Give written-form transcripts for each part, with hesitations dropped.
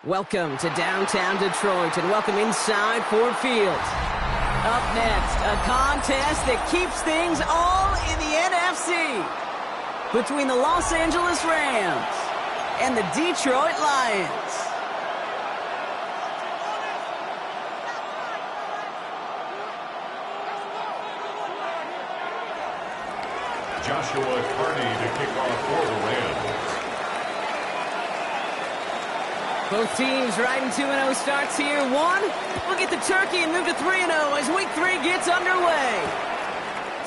Welcome to downtown Detroit and welcome inside Ford Field. Up next, a contest that keeps things all in the NFC between the Los Angeles Rams and the Detroit Lions. Joshua Carney to kick off for the Rams. Both teams riding 2-0 starts here. One, we'll get the turkey and move to 3-0 as Week 3 gets underway.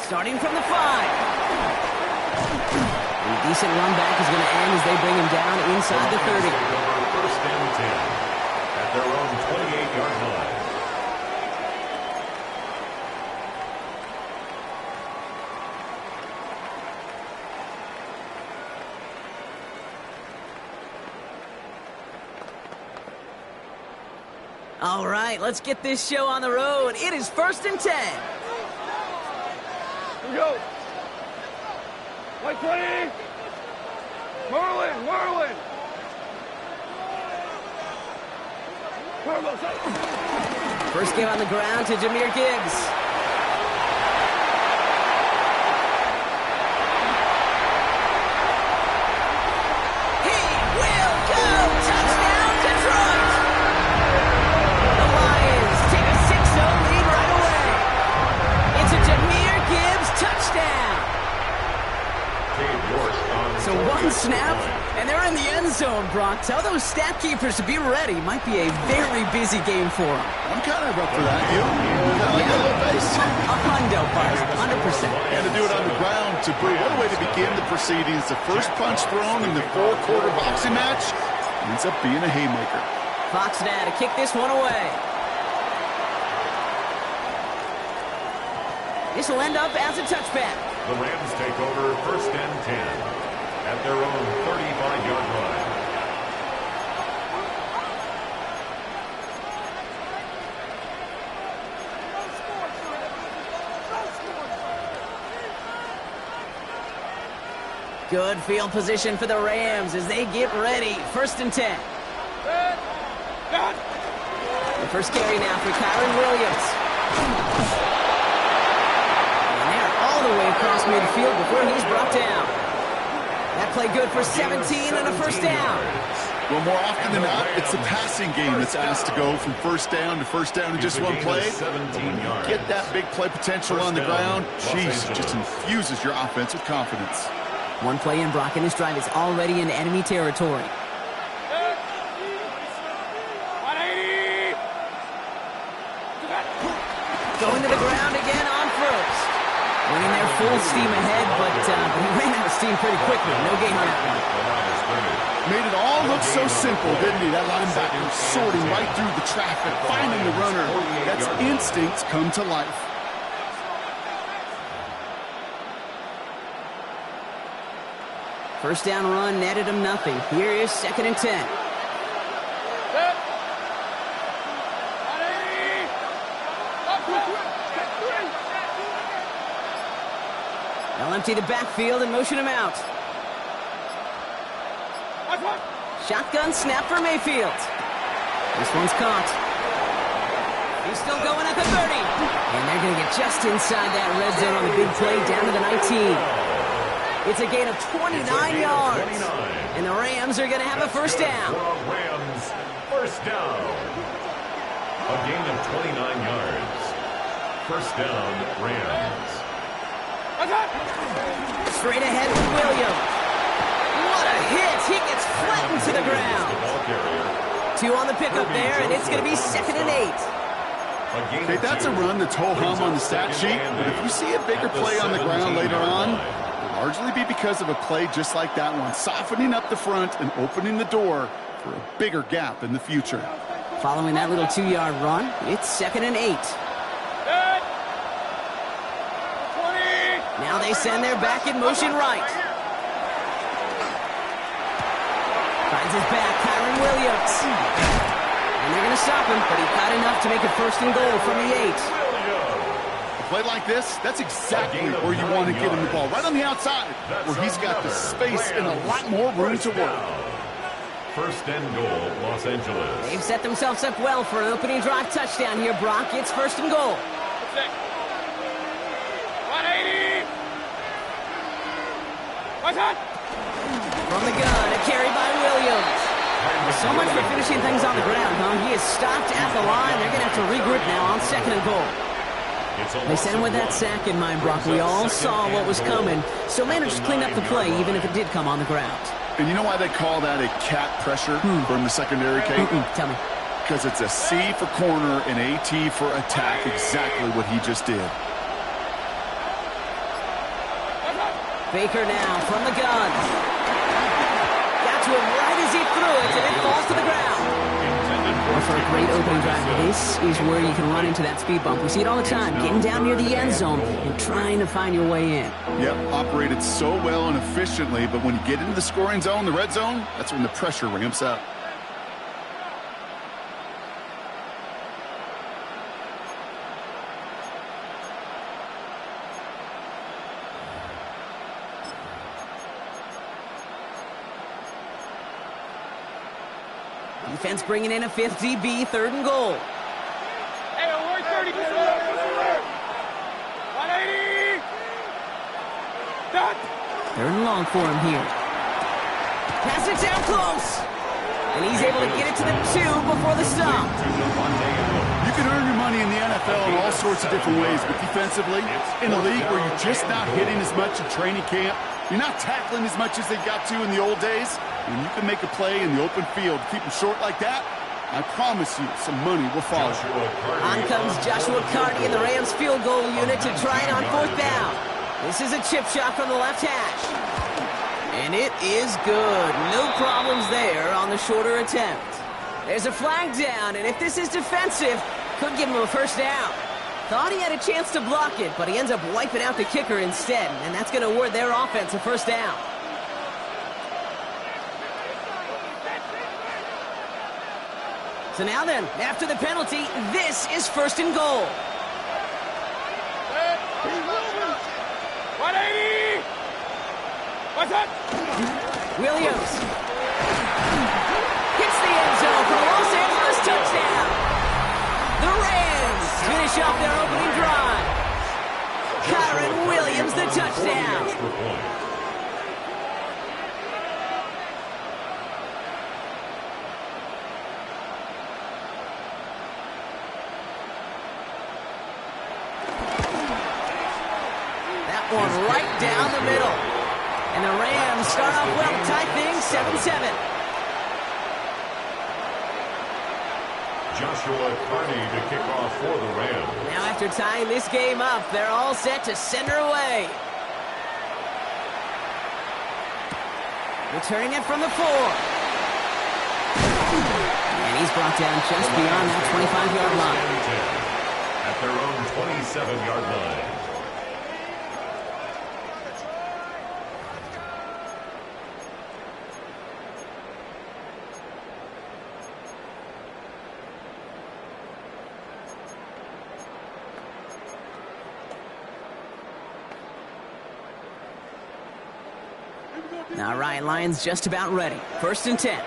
Starting from the 5. A decent run back is going to end as they bring him down inside the 30. First and 10 at their own 28-yard line. All right, let's get this show on the road. It is 1st and 10. Here we go. White 20. Merlin. First game on the ground to Jahmyr Gibbs. He will go. Touchdown, Detroit. The Lions take a 6-0 lead right away. It's a Jahmyr Gibbs touchdown. So one snap, and they're in the end zone, Brock. Tell those stat keepers to be ready. Might be a very busy game for them. I'm kind of up for that. You? Kind of like that little face? A hundo, Buzz. 100%. And to do it on the ground, to boo. What a way to begin the proceedings. The first punch thrown in the four-quarter boxing match ends up being a haymaker. Fox now to kick this one away. This will end up as a touchback. The Rams take over 1st and 10 at their own 35-yard line. Good field position for the Rams as they get ready. 1st and 10. The first carry now for Kyron Williams. And they're all the way across midfield before he's brought down. That play good for 17 and a first down. Well, more often than not, it's the passing game that's asked to go from first down in just one play. 17 yards. Get that big play potential on the ground. Jeez, it just infuses your offense with confidence. One play in, Brock, and this drive is already in enemy territory. Going to the ground again on first. Winning their full steam ahead, but he ran out of steam pretty quickly. No gain on that one. Made it all look so simple, didn't he? That linebacker sorting right through the traffic, finding the runner. That's instincts come to life. First down run netted him nothing. Here is 2nd and 10. They'll empty the backfield and motion him out. Shotgun snap for Mayfield. This one's caught. He's still going at the 30. And they're going to get just inside that red zone on the big play down to the 19. It's a gain of 29 yards. And the Rams are going to have a first down. Rams, first down. A gain of 29 yards. First down, Rams. Straight ahead with Williams. What a hit. He gets flattened to the ground. 2 on the pickup there, and it's going to be 2nd and 8. Okay, that's a run that's ho-hum on the stat sheet, but if you see a bigger play on the ground later on, it'll largely be because of a play just like that one, softening up the front and opening the door for a bigger gap in the future. Following that little 2-yard run, it's 2nd and 8. Now they send their back in motion right. Finds his back, Kyron Williams. And they're going to stop him, but he got enough to make it 1st and goal from the 8. A play like this, that's exactly where you want to get him the ball, right on the outside, where he's got the space and a lot more room to work. 1st and goal, Los Angeles. They've set themselves up well for an opening drive touchdown here, Brock. It's 1st and goal. 180! From the gun, a carry by Williams. So much for finishing things on the ground, huh? He is stopped at the line. They're going to have to regroup now on 2nd and goal. They sent him with that sack in mind, Brock. We all saw what was coming, so managed to clean up the play, even if it did come on the ground. And you know why they call that a cat pressure from the secondary, Kate? Tell me. Because it's a C for corner and a T for attack, exactly what he just did. Baker now from the gun. Got to him right as he threw it, and it falls to the ground. Well, for a great opening drive, this is where you can run into that speed bump. We see it all the time, getting down near the end zone and trying to find your way in. Yep, operated so well and efficiently, but when you get into the scoring zone, the red zone, that's when the pressure ramps up. Defense bringing in a 5th DB, 3rd and goal. Hey, we're 30. 180! Done! 3rd and long for him here. Pass it down close. And he's able to get it to the 2 before the stop. You can earn your money in the NFL in all sorts of different ways, but defensively, in a league where you're just not hitting as much in training camp, you're not tackling as much as they got to in the old days, and you can make a play in the open field, keep them short like that, I promise you some money will follow. On comes Joshua Carty in the Rams field goal unit to try it on 4th down. This is a chip shot from the left hash. And it is good. No problems there on the shorter attempt. There's a flag down, and if this is defensive, could give him a 1st down. Thought he had a chance to block it, but he ends up wiping out the kicker instead, and that's going to award their offense a 1st down. So now then, after the penalty, this is 1st and goal. 180! What's up? Williams hits the end zone for a Los Angeles touchdown. The Rams finish off their opening drive. Kyron Williams, the touchdown. One right down the middle. And the Rams start off well to tie things 7-7. Joshua Carty to kick off for the Rams. Now after tying this game up, they're all set to send her away. Returning it from the 4. And he's brought down just beyond that 25-yard line. At their own 27-yard line. All right, Lions just about ready. 1st and 10.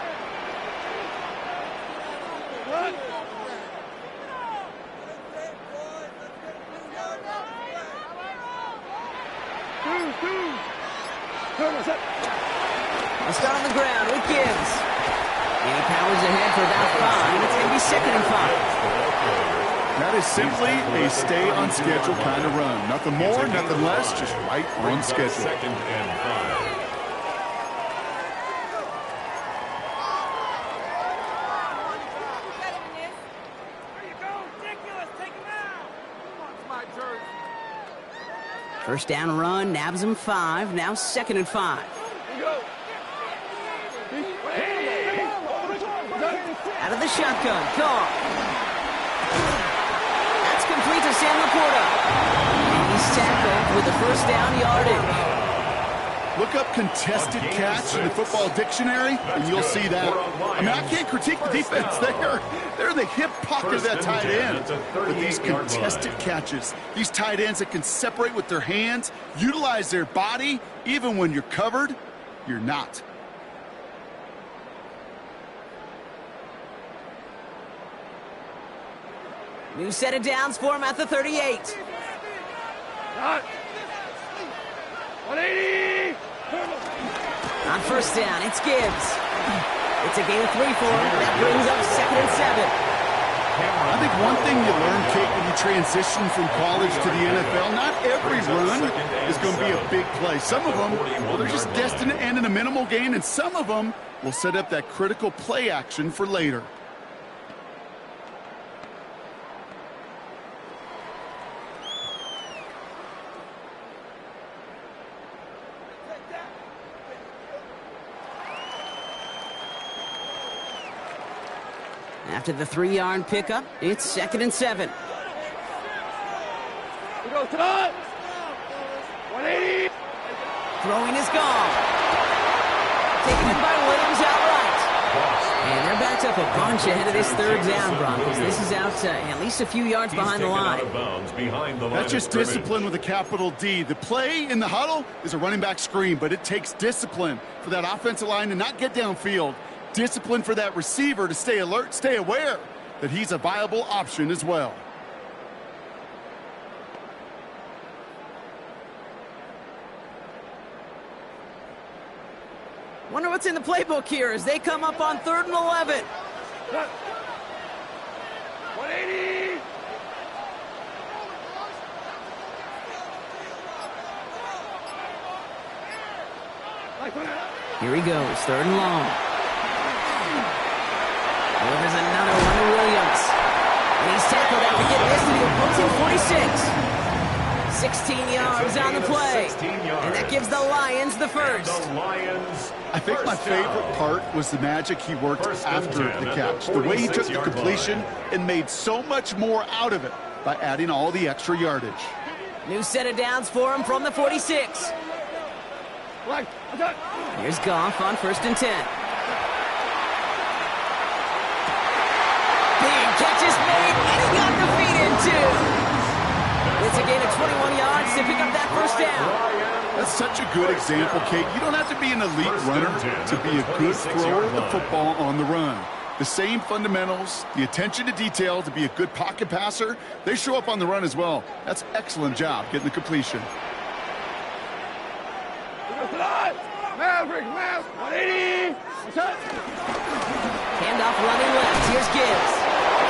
They'll start on the ground with Gibbs. And he powers ahead for about 5. It's going to be 2nd and 5. That is simply a stay on schedule kind of run. Nothing more, nothing less, just right on schedule. 2nd and 5. First down run, nabs him 5. Now 2nd and 5. Out of the shotgun, Carr. That's complete to Sam Laporta. And he's tackled with the first down yardage. Look up contested catch in the football dictionary, and you'll see that. I mean, I can't critique the defense. They're the hip pocket of that tight end. But these contested catches, these tight ends that can separate with their hands, utilize their body, even when you're covered, you're not. New set of downs for him at the 38. 180! On first down, it's Gibbs. It's a gain of 3 for him. That brings up 2nd and 7. I think one thing you learn, Kate, when you transition from college to the NFL, not every run is going to be a big play. Some of them, well, they're just destined to end in a minimal gain, and some of them will set up that critical play action for later. After the 3-yard pickup, it's 2nd and 7. We go, Todd! 180! Throwing is gone. Taken in by Williams outright. And they're backed up a bunch ahead of this 3rd down, Broncos. This is out at least a few yards behind the line. That's just discipline with a capital D. The play in the huddle is a running back screen, but it takes discipline for that offensive line to not get downfield. Discipline for that receiver to stay alert, stay aware that he's a viable option as well. Wonder what's in the playbook here as they come up on 3rd and 11. 180! Here he goes, 3rd and long. Oh, there's another one to Williams. And he's tackled after getting this to the opposing 46. 16 yards on the play. And that gives the Lions the first. I think my favorite part was the magic he worked after the catch. The way he took the completion and made so much more out of it by adding all the extra yardage. New set of downs for him from the 46. Here's Goff on 1st and 10. Big catch is made, and he got the feet in too. It's a gain of 21 yards to pick up that first down. That's such a good example, Kate. You don't have to be an elite runner to be a good thrower of the football on the run. The same fundamentals, the attention to detail to be a good pocket passer, they show up on the run as well. That's an excellent job getting the completion. Maverick, 180! Handoff running left. Here's Gibbs.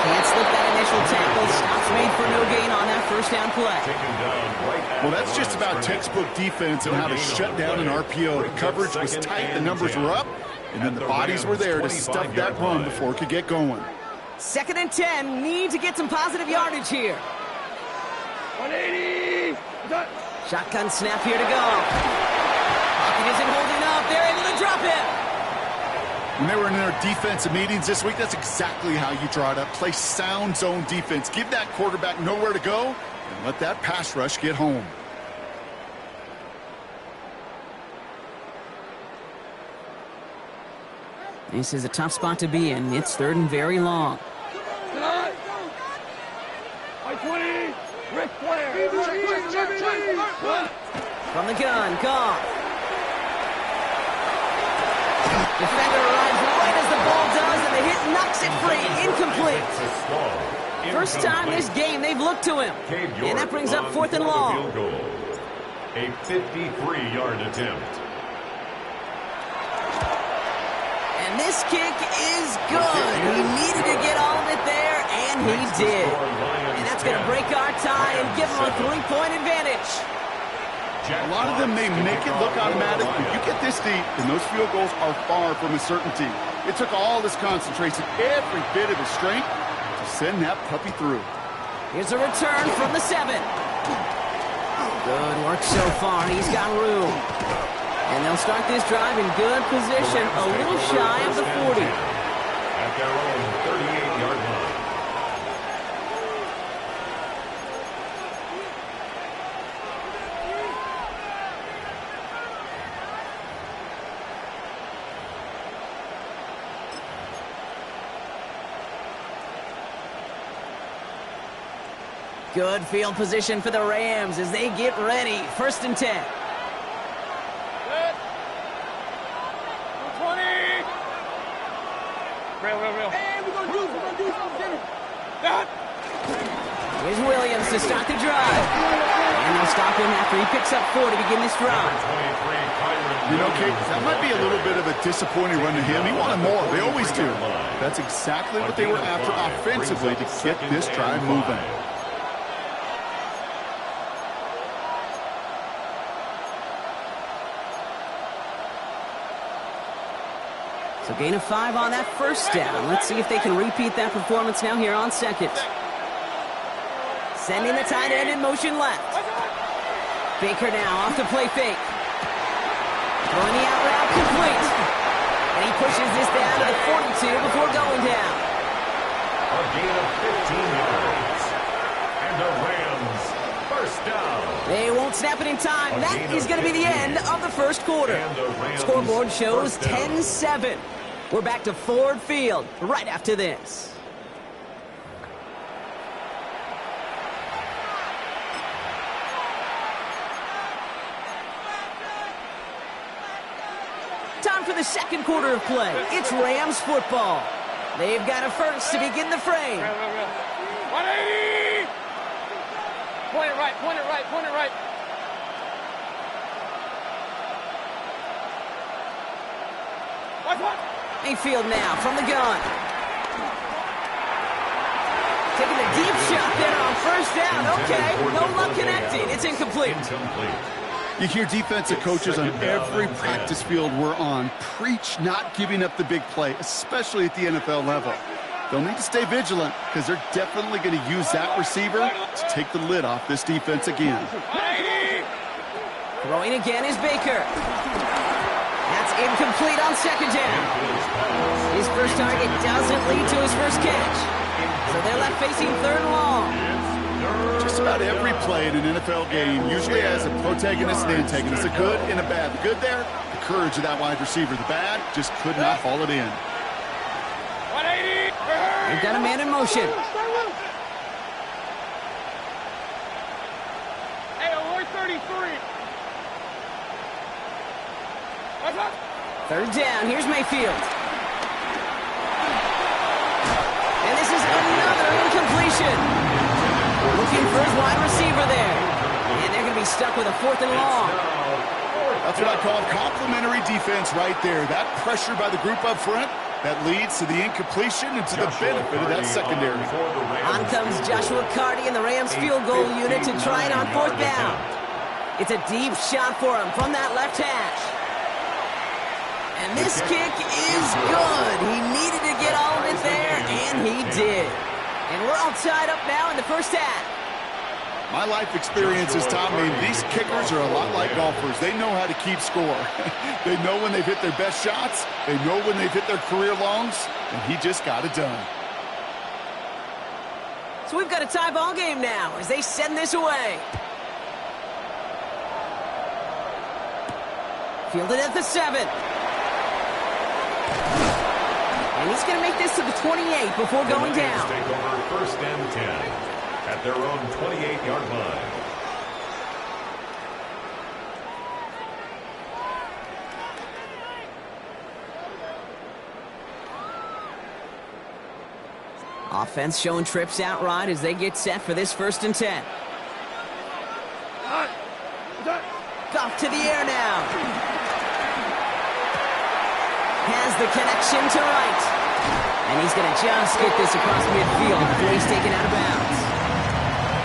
Can't slip that initial tackle. Stops made for no gain on that first down play. Well, that's just about textbook defense and how to shut down an RPO. The coverage was tight, the numbers were up, and then the bodies were there to stuff that run before it could get going. 2nd and 10. Need to get some positive yardage here. 180! Shotgun snap here to go. Pocket isn't holding up. They're able to drop him. When they were in their defensive meetings this week, that's exactly how you draw it up. Play sound zone defense. Give that quarterback nowhere to go and let that pass rush get home. This is a tough spot to be in. It's 3rd and very long. 20! Ric Flair! From the gun, Goff. Defender arrives right as the ball does, and the hit knocks it free. Incomplete. First time this game they've looked to him. And that brings up 4th and long. A 53-yard attempt. And this kick is good. He needed to get all of it there, and he did. And that's going to break our tie and give him a 3-point advantage. A lot of them may make it look automatic, but you get this deep, and those field goals are far from a certainty. It took all his concentration, every bit of his strength, to send that puppy through. Here's a return from the 7. Good work so far. He's got room. And they'll start this drive in good position, a little shy of the 40. At their own 38-yard line. Good field position for the Rams as they get ready. 1st and 10. Good. 20. Real. Hey, we're going to do something. Done. Here's Williams to start the drive. And they'll stop him after he picks up 4 to begin this drive. You know, Kate, that might be a little bit of a disappointing run to him. He wanted more. They always do. That's exactly what they were after offensively to get this drive moving. So gain of 5 on that 1st down. Let's see if they can repeat that performance now here on 2nd. Sending the tight end in motion left. Baker now off to play fake. Throwing the out route complete. And he pushes this down to the 42 before going down. A gain of 15 yards. And the Rams, 1st down. They won't snap it in time. That is going to be the end of the 1st quarter. Scoreboard shows 10-7. We're back to Ford Field right after this. Time for the 2nd quarter of play. It's Rams football. They've got a 1st to begin the frame. 180. Point it right. What? Mayfield now from the gun. Taking a deep shot there on 1st down. Okay, no luck connecting. It's incomplete. You hear defensive coaches on every practice field we're on preach not giving up the big play, especially at the NFL level. They'll need to stay vigilant because they're definitely going to use that receiver to take the lid off this defense again. 180. Throwing again is Baker. That's incomplete on 2nd down. His 1st target doesn't lead to his 1st catch. So they're left facing 3rd and long. Just about every play in an NFL game usually has a protagonist and antagonist, a good and a bad. The good there, the courage of that wide receiver. The bad, just could not haul it in. 180. They've got a man in motion. Hey, Lloyd 33. What's up? 3rd down. Here's Mayfield. And this is another incompletion. Looking for his wide receiver there. And they're going to be stuck with a 4th and long. That's what I call complimentary defense right there. That pressure by the group up front, that leads to the incompletion and to the benefit of that secondary. On comes Joshua Carty and the Rams field goal unit to try it on 4th down. It's a deep shot for him from that left hash. And this kick is good. He needed to get all of it there, and he did. And we're all tied up now in the 1st half. My life experiences, Tom, I mean, these kickers are a lot like golfers. They know how to keep score. They know when they've hit their best shots. They know when they've hit their career longs, and he just got it done. So we've got a tie ball game now as they send this away. Fielded at the 7. And he's going to make this to the 28 before going down. Take over 1st and 10 at their own 28-yard line. Offense showing trips out right as they get set for this 1st and 10. Goff to the air now. Has the connection to right. And he's going to just get this across midfield before he's taken out of bounds.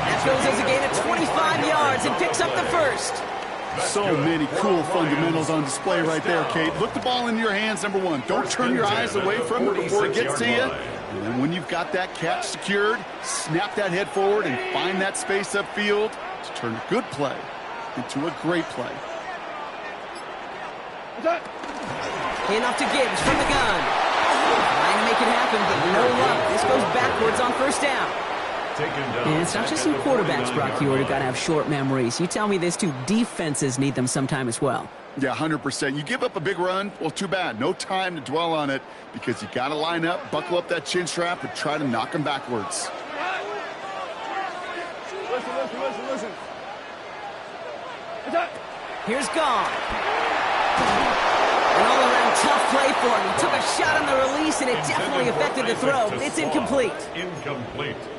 That goes as a gain of 25 yards and picks up the 1st. So many cool fundamentals on display right there, Kate. Look the ball in your hands, number 1. Don't turn your eyes away from it before it gets to you. And then when you've got that catch secured, snap that head forward and find that space upfield to turn a good play into a great play. Enough to Gibbs from the gun. Trying to make it happen, but no luck. This goes backwards on first down. And it's not just some quarterbacks, Brock, who got to have short memories. You tell me this too, defenses need them sometime as well. Yeah, 100%. You give up a big run, well, too bad. No time to dwell on it because you got to line up, buckle up that chin strap, and try to knock them backwards. Listen. Here's Gone. An all-around tough play for him. He took a shot on the release, and it definitely affected the throw, but it's incomplete.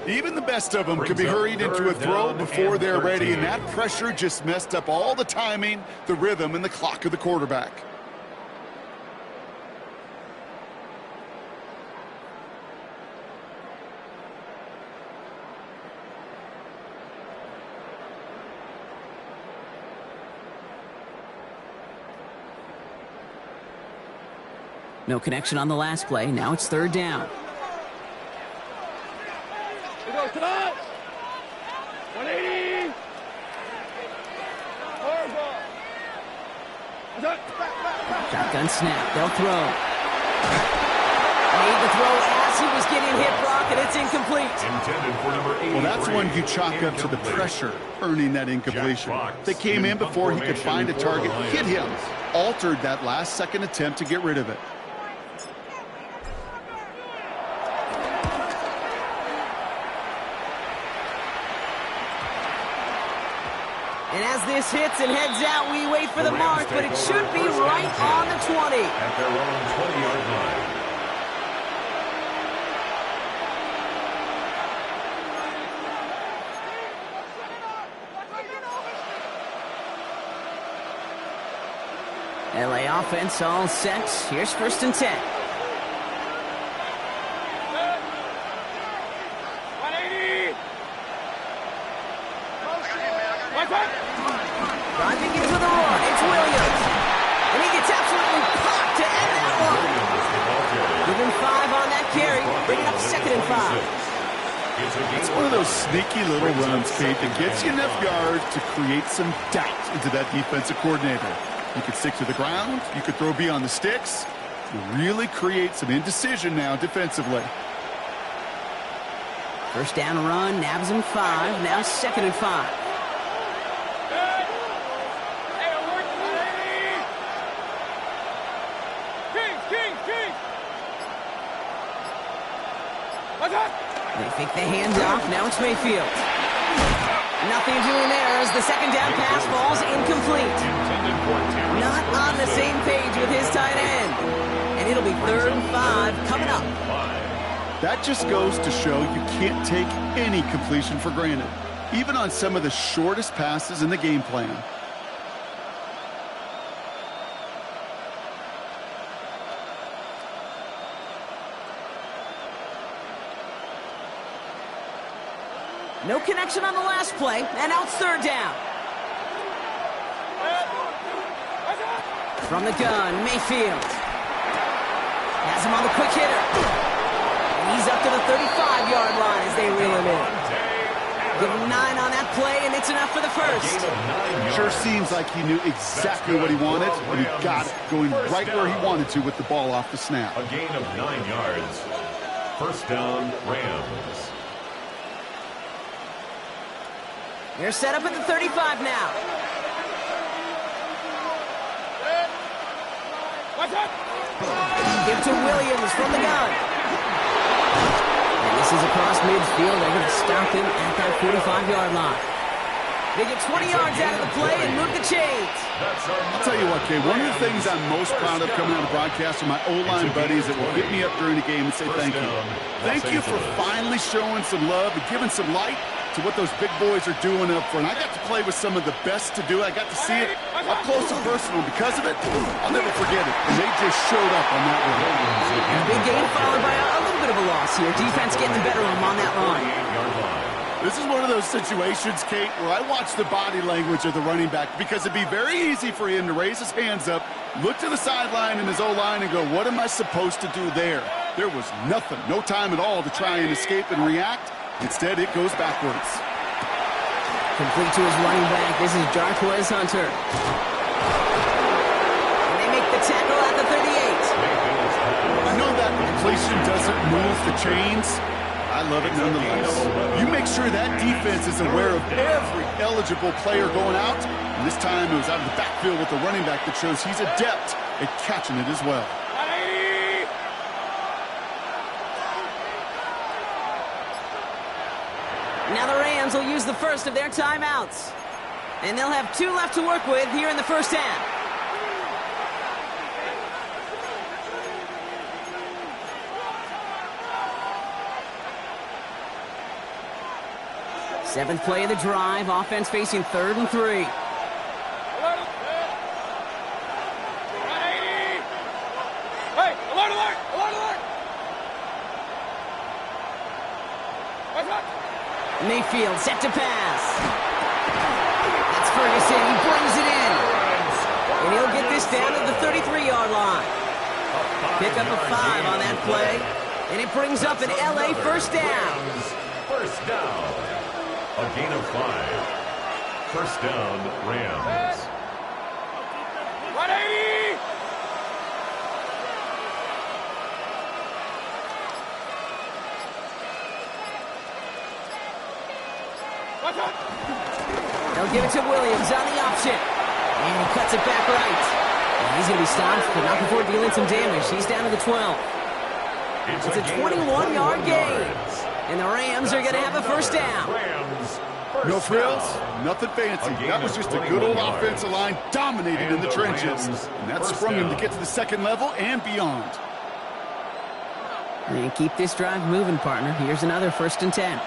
Even the best of them could be hurried into a throw before they're ready, and that pressure just messed up all the timing, the rhythm, and the clock of the quarterback. No connection on the last play. Now it's third down. We go to the 180. Shotgun snap. They'll throw. Made the throw as he was getting hit, Brock, and it's incomplete. Well, that's one you chalk up to the pressure, earning that incompletion. They came in before he could find a target, hit him, altered that last-second attempt to get rid of it. And as this hits and heads out, we wait for the mark, but it should be right on the 20. At their own 20-yard line. LA offense all set. Here's first and 10. 180. Driving into the run, it's Williams. And he gets absolutely popped to end that one. Give him 5 on that carry, bringing up second and 5. It's one of those sneaky little runs, Kate, that gets you enough yards to create some doubt into that defensive coordinator. You could stick to the ground, you could throw beyond the sticks. You really create some indecision now defensively. First down run, nabs him 5, now second and 5. They fake the handoff. Now it's Mayfield. Nothing doing there as the second down pass falls incomplete. Not on the same page with his tight end. And it'll be third and 5 coming up. That just goes to show you can't take any completion for granted, even on some of the shortest passes in the game plan. No connection on the last play, and now it's third down. From the gun, Mayfield. Has him on the quick hitter. And he's up to the 35-yard line as they reel him in. Give him 9 on that play, and it's enough for the first. Sure seems like he knew exactly what he wanted, and he got it, going right where he wanted to with the ball off the snap. A gain of 9 yards. First down, Rams. They're set up at the 35 now. Give to Williams from the gun. And this is across midfield. They're going to stop him at that 45-yard line. They get 20 yards out of the play and move the chains. I'll tell you what, Kay, one of the things I'm most proud of coming out of broadcast are my O-line buddies that will hit me up during the game and say thank you. Thank you for finally showing some love and giving some light to what those big boys are doing up front. I got to play with some of the best to do it. I got to see it up close and personal. Because of it, I'll never forget it. And they just showed up on that one. And a big game followed by a little bit of a loss here. Defense getting the better of them on that run. This is one of those situations, Kate, where I watch the body language of the running back because it'd be very easy for him to raise his hands up, look to the sideline in his O-line and go, what am I supposed to do there? There was nothing, no time at all to try and escape and react. Instead, it goes backwards. Complete to his running back. This is Jarquez Hunter. And they make the tackle at the 38. I know that completion doesn't move the chains. I love it nonetheless. You make sure that defense is aware of every eligible player going out. And this time it was out of the backfield with the running back that shows he's adept at catching it as well. 180! Now the Rams will use the first of their timeouts. And they'll have 2 left to work with here in the first half. Seventh play of the drive. Offense facing 3rd and 3. Alert! 180! Hey, alert, alert, alert, alert! What's up? Mayfield set to pass. That's Ferguson. He brings it in. And he'll get this down to the 33-yard line. Pick up a 5 on that play. And it brings up an LA first down. First down. A gain of 5. First down, Rams. 180! What's up? They'll give it to Williams on the option. And he cuts it back right. And he's going to be stopped, but not before dealing some damage. He's down to the 12. It's a 21-yard gain. And the Rams are going to have a first down. No frills, nothing fancy. That was just a good old offensive line dominated in the trenches. And that sprung him to get to the second level and beyond. And keep this drive moving, partner. Here's another 1st and 10.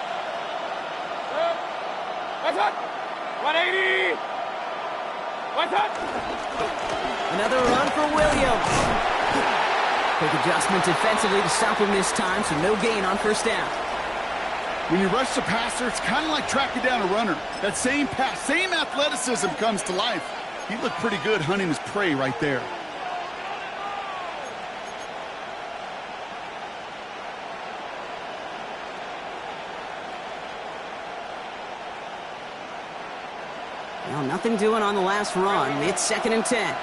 What's up? 180! What's up? Another run for Williams. Quick adjustment defensively to stop him this time, so no gain on first down. When you rush the passer, it's kind of like tracking down a runner. That same pass, same athleticism comes to life. He looked pretty good hunting his prey right there. Well, nothing doing on the last run. It's 2nd and 10.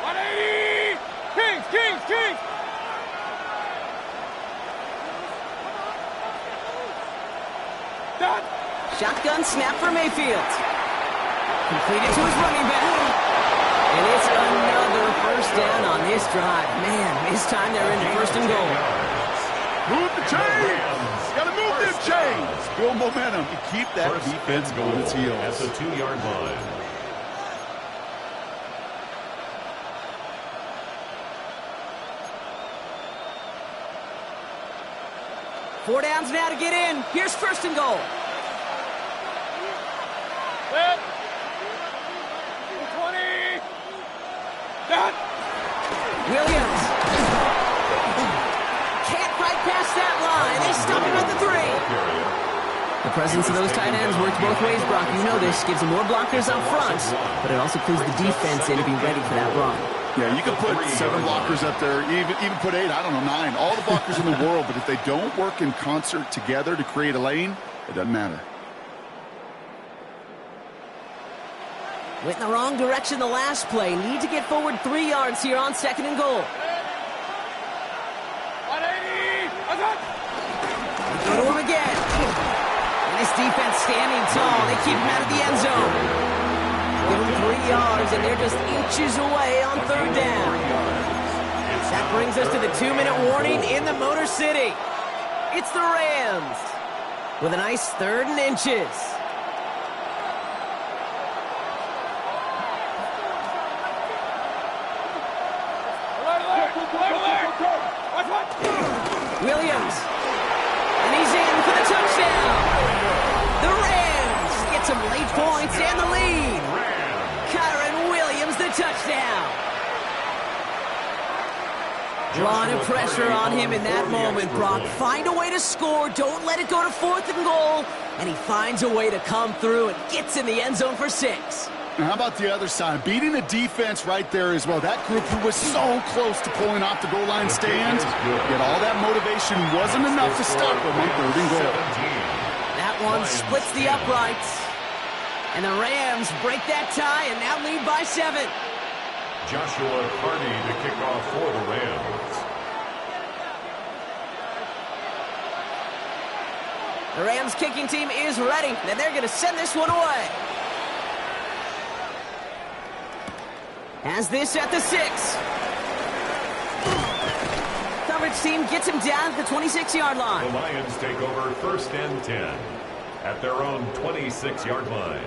180! Kings, Kings, Kings! Done! Shotgun snap for Mayfield. Completed to his running back. And it's another first down on this drive. Man, this time they're in 1st and goal. Move the chains! Gotta move them chains! Build momentum and keep that defense on its heels. At the 2-yard line. Four downs now to get in. Here's 1st and goal. Set! 20! Done! Williams. Can't fight past that line. They stop him at the 3. The presence of those tight ends works both ways, Brock. You know this. Gives them more blockers up front, but it also clues the defense in to be ready for that run. Yeah, you can put 7 blockers up there, even put 8, I don't know, 9. All the blockers in the world, but if they don't work in concert together to create a lane, it doesn't matter. Went in the wrong direction the last play. Need to get forward 3 yards here on 2nd and goal. 180! What's up? Go to him again. And this defense standing tall. They keep him out of the end zone. Give them 3 yards, and they're just inches away on 3rd down. That brings us to the 2-minute warning in the Motor City. It's the Rams with a nice 3rd and inches. Alert, alert! Alert, alert! What's what? Williams. And he's in for the touchdown. The Rams get some late points and the lead. Kyron Williams, the touchdown. A lot of pressure on him in that moment, Brock. Find a way to score. Don't let it go to 4th and goal. And he finds a way to come through and gets in the end zone for 6. And how about the other side? Beating the defense right there as well. That group who was so close to pulling off the goal line stand, yet all that motivation wasn't enough to stop them on 3rd and goal. one splits the uprights. And the Rams break that tie and now lead by 7. Joshua Carney to kick off for the Rams. The Rams kicking team is ready, and they're going to send this one away. Has this at the 6. Coverage team gets him down at the 26-yard line. The Lions take over 1st and 10 at their own 26-yard line.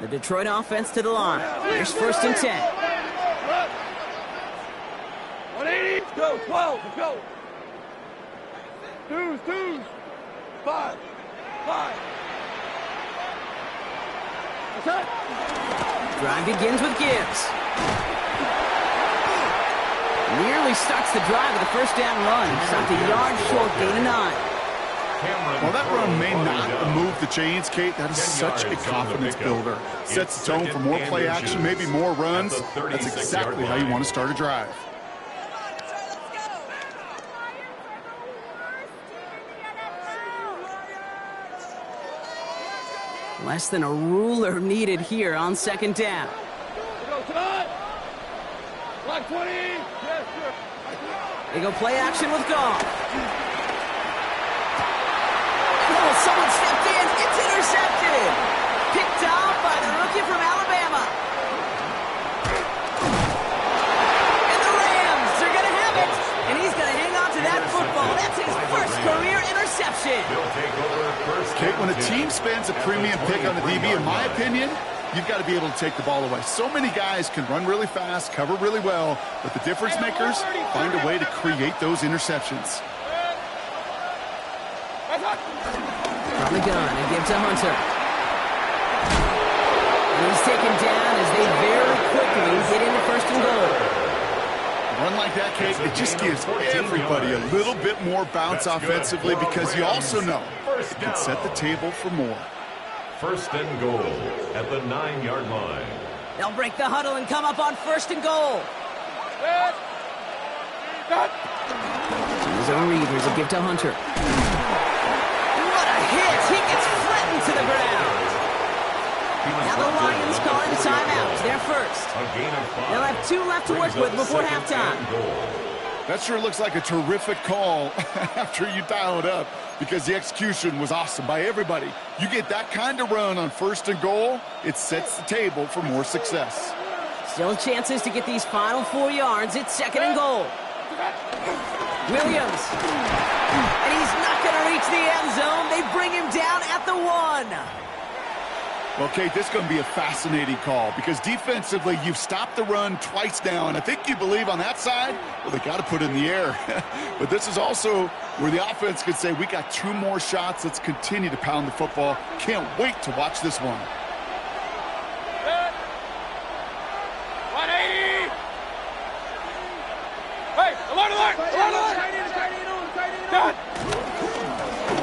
The Detroit offense to the line. Here's 1st and 10. 180. Let's go. 12. Let's go. 2. 5. 5. That's it. Drive begins with Gibbs. Nearly starts the drive with a 1st down run. Stopped a yard short, gain of 9. Well, that run may not move the chains, Kate. That is such a confidence builder. Sets the tone for more play action, maybe more runs. That's exactly how you want to start a drive. Less than a ruler needed here on 2nd down. Go tonight. Block 20. Yes, sir. They go play action with Goff. Someone stepped in. It's intercepted. Picked off by the rookie from Alabama. And the Rams are going to have it. And he's going to hang on to that football. That's his 1st career interception. Kate, when a team spends a premium pick on the DB, in my opinion, you've got to be able to take the ball away. So many guys can run really fast, cover really well, but the difference makers find a way to create those interceptions. From the gun, and give to Hunter. And he's taken down as they very quickly get into 1st and goal. A run like that, Kate, it just gives everybody a little bit more bounce offensively because you also know you can set the table for more. 1st and goal at the 9-yard line. They'll break the huddle and come up on 1st and goal. His own readers will give to Hunter. He gets flattened to the ground. Now the Lions calling a timeout. They're 1st. They'll have 2 left to work with before halftime. That sure looks like a terrific call after you dial it up because the execution was awesome by everybody. You get that kind of run on 1st and goal, it sets the table for more success. Still chances to get these final 4 yards. It's 2nd and goal. Williams. And he's not going to reach the end zone. They bring him down at the 1. Well, Kate, this is going to be a fascinating call because defensively, you've stopped the run twice now, and I think you believe on that side, well, they got to put it in the air. But this is also where the offense could say, we got 2 more shots. Let's continue to pound the football. Can't wait to watch this one. 180. Hey, alert, alert, alert, alert. Done.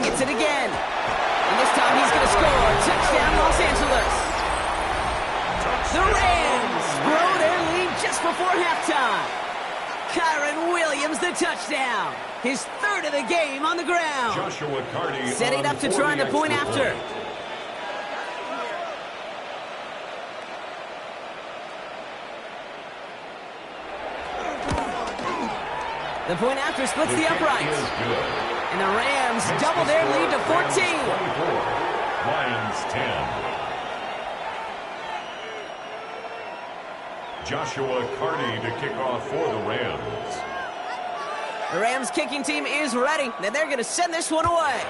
Gets it again. And this time he's going to score. Touchdown, Los Angeles. The Rams grow their lead just before halftime. Kyron Williams, the touchdown. His 3rd of the game on the ground. Joshua Carney setting up to try the point after. The point after splits the uprights. And the Rams double their lead to 14. 24, Lions 10. Joshua Carney to kick off for the Rams. The Rams kicking team is ready, and they're going to send this one away.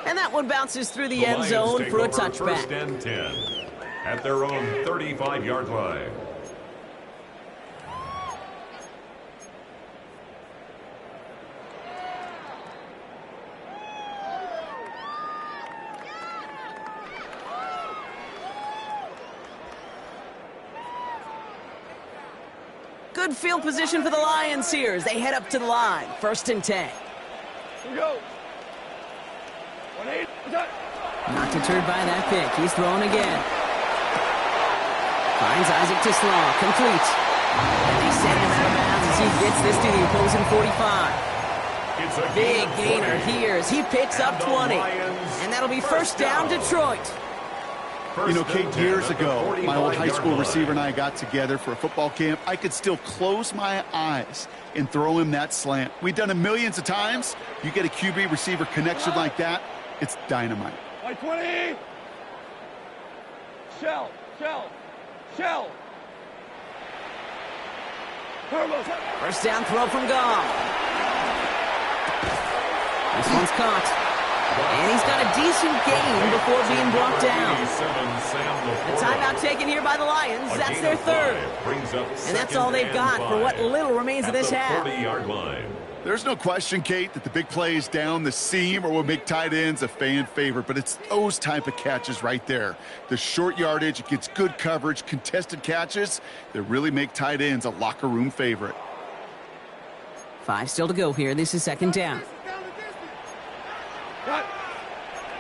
And that one bounces through the end zone for a touchback. 1st and 10 at their own 35-yard line. Good field position for the Lions here as they head up to the line. 1st and 10. Here we go. 180. Not deterred by that pick. He's throwing again. Finds Isaac to Slaw. Complete. And they send him out of bounds as he gets this to the opposing 45. It's a Big gain of gainer 20. here as he picks up 20. And that'll be first down, Detroit. You know, Kate, years ago, my old high school receiver and I got together for a football camp. I could still close my eyes and throw him that slant. We've done it millions of times. You get a QB receiver connection like that, it's dynamite. 20. Shell. First down throw from Goff. This one's caught. And he's got a decent gain before being brought down. The timeout taken here by the Lions. That's their third. And that's all they've got for what little remains of this half. There's no question, Kate, that the big plays down the seam or will make tight ends a fan favorite, but it's those type of catches right there. The short yardage, it gets good coverage, contested catches that really make tight ends a locker room favorite. 5 still to go here. This is second down. Cut.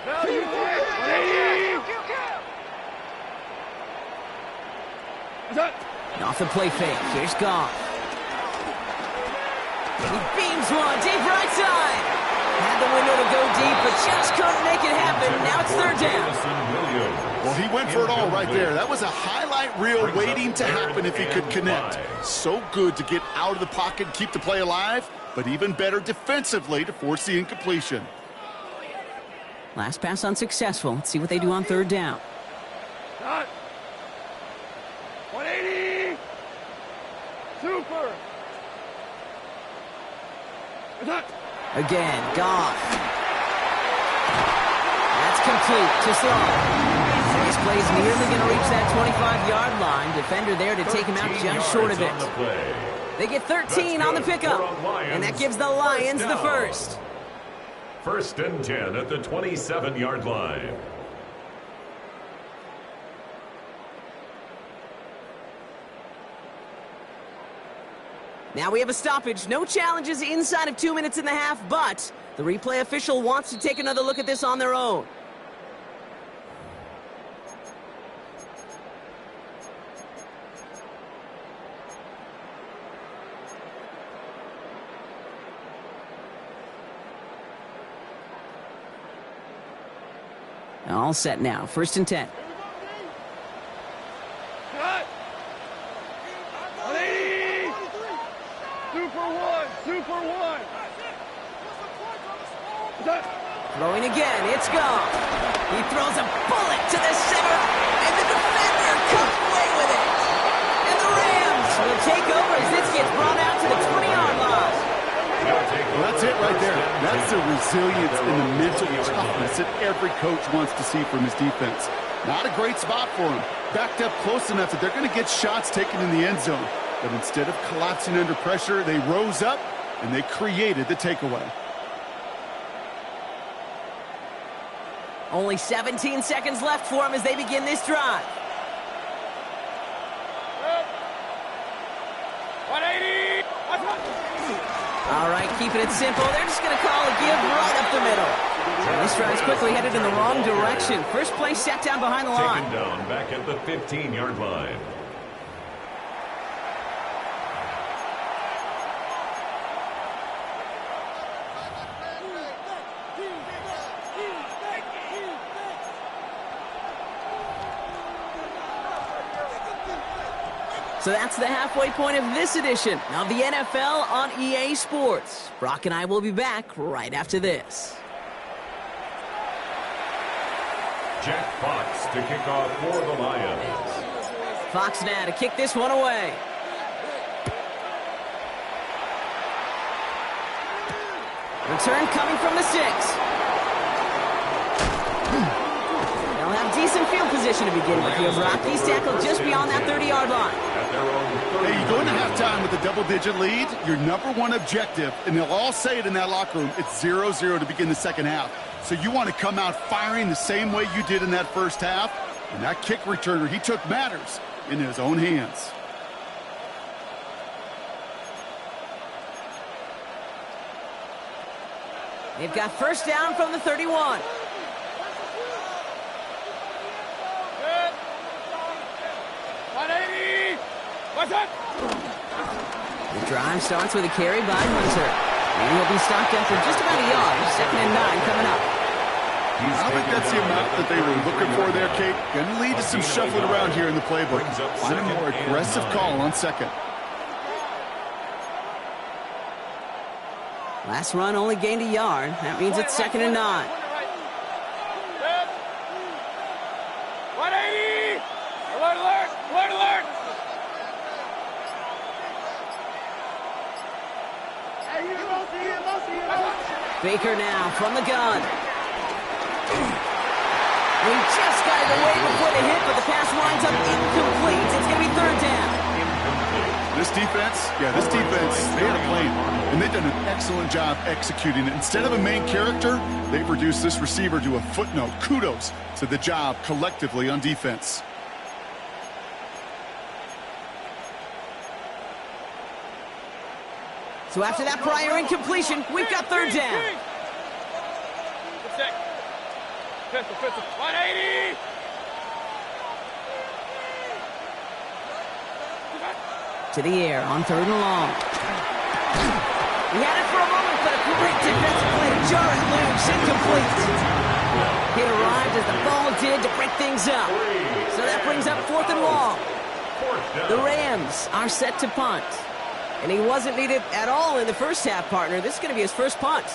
Now you take 180. Off the play fake. Here's Goff. He beams one deep right side. Had the window to go deep, but just couldn't make it happen. Now it's third down. Well, he went for it all right there. That was a highlight reel waiting to happen if he could connect. So good to get out of the pocket and keep the play alive, but even better defensively to force the incompletion. Last pass unsuccessful. Let's see what they do on third down. Cut. 180. Super. Cut. Again, Goff. That's complete to Slaw. This play's nearly going to reach that 25-yard line. Defender there to take him out just short of it. They get 13 on the pickup, and that gives the Lions the first. First and 10 at the 27-yard line. Now we have a stoppage. No challenges inside of 2 minutes and a half, but the replay official wants to take another look at this on their own. All set now. First and 10. Cut. 180. Super one. Cut. Throwing again. It's gone. He throws a bullet to the center, and the defender comes away with it. And the Rams will take over as this gets brought out to the 20-yard line. Well, that's it right there. That's the resilience and the mental toughness that every coach wants to see from his defense. Not a great spot for him. Backed up close enough that they're going to get shots taken in the end zone. But instead of collapsing under pressure, they rose up and they created the takeaway. Only 17 seconds left for him as they begin this drive. 180. All right, keeping it simple. They're just going to call a give right up the middle. So this drive's quickly headed in the wrong direction. First play set down behind the line. Taken down back at the 15-yard line. So that's the halfway point of this edition of the NFL on EA Sports. Brock and I will be back right after this. Jack Fox to kick off for the Lions. Fox now to kick this one away. Return coming from the 6. They'll have decent field position to begin with here, Brock. He's tackled just beyond that 30-yard line. Hey, you go into halftime with a double-digit lead, your number one objective, and they'll all say it in that locker room, it's 0-0 to begin the second half. So you want to come out firing the same way you did in that first half. And that kick returner, he took matters in his own hands. They've got first down from the 31. The drive starts with a carry by Hunter. And he'll be stopped after just about a yard. 2nd and 9 coming up. I don't think that's the amount that they were looking for there, Kate. Going to lead to some shuffling around here in the playbook. Find a more aggressive call on 2nd. Last run only gained a yard. That means it's 2nd and 9. 180! Alert, alert! Alert, alert! Baker now from the gun. He just got it away before the hit, but the pass winds up incomplete. It's going to be 3rd down. This defense, they had a plan, and they've done an excellent job executing it. Instead of a main character, they've reduced this receiver to a footnote. Kudos to the job collectively on defense. So after that prior incompletion, we've got 3rd down. Pistol, 180! To the air on 3rd and long. He had it for a moment, but a great defensive play to jar it loose, incomplete. It arrived as the ball did to break things up. So that brings up 4th and long. The Rams are set to punt. And he wasn't needed at all in the first half, partner. This is going to be his first punt.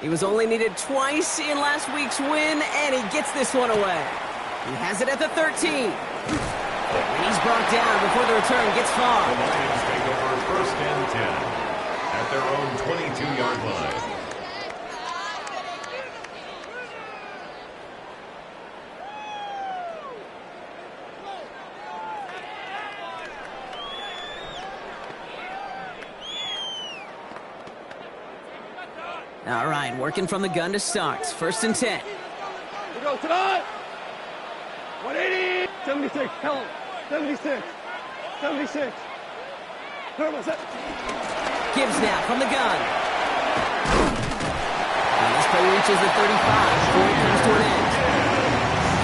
He was only needed twice in last week's win, and he gets this one away. He has it at the 13. And he's brought down before the return gets far. The Lions take over 1st and 10 at their own 22-yard line. All right, working from the gun to start. 1st and 10. Here we go, tonight! 180! 76, tell him. 76. 76. Turbo set. Gibbs now from the gun. And this play reaches the 35 before it comes to an end.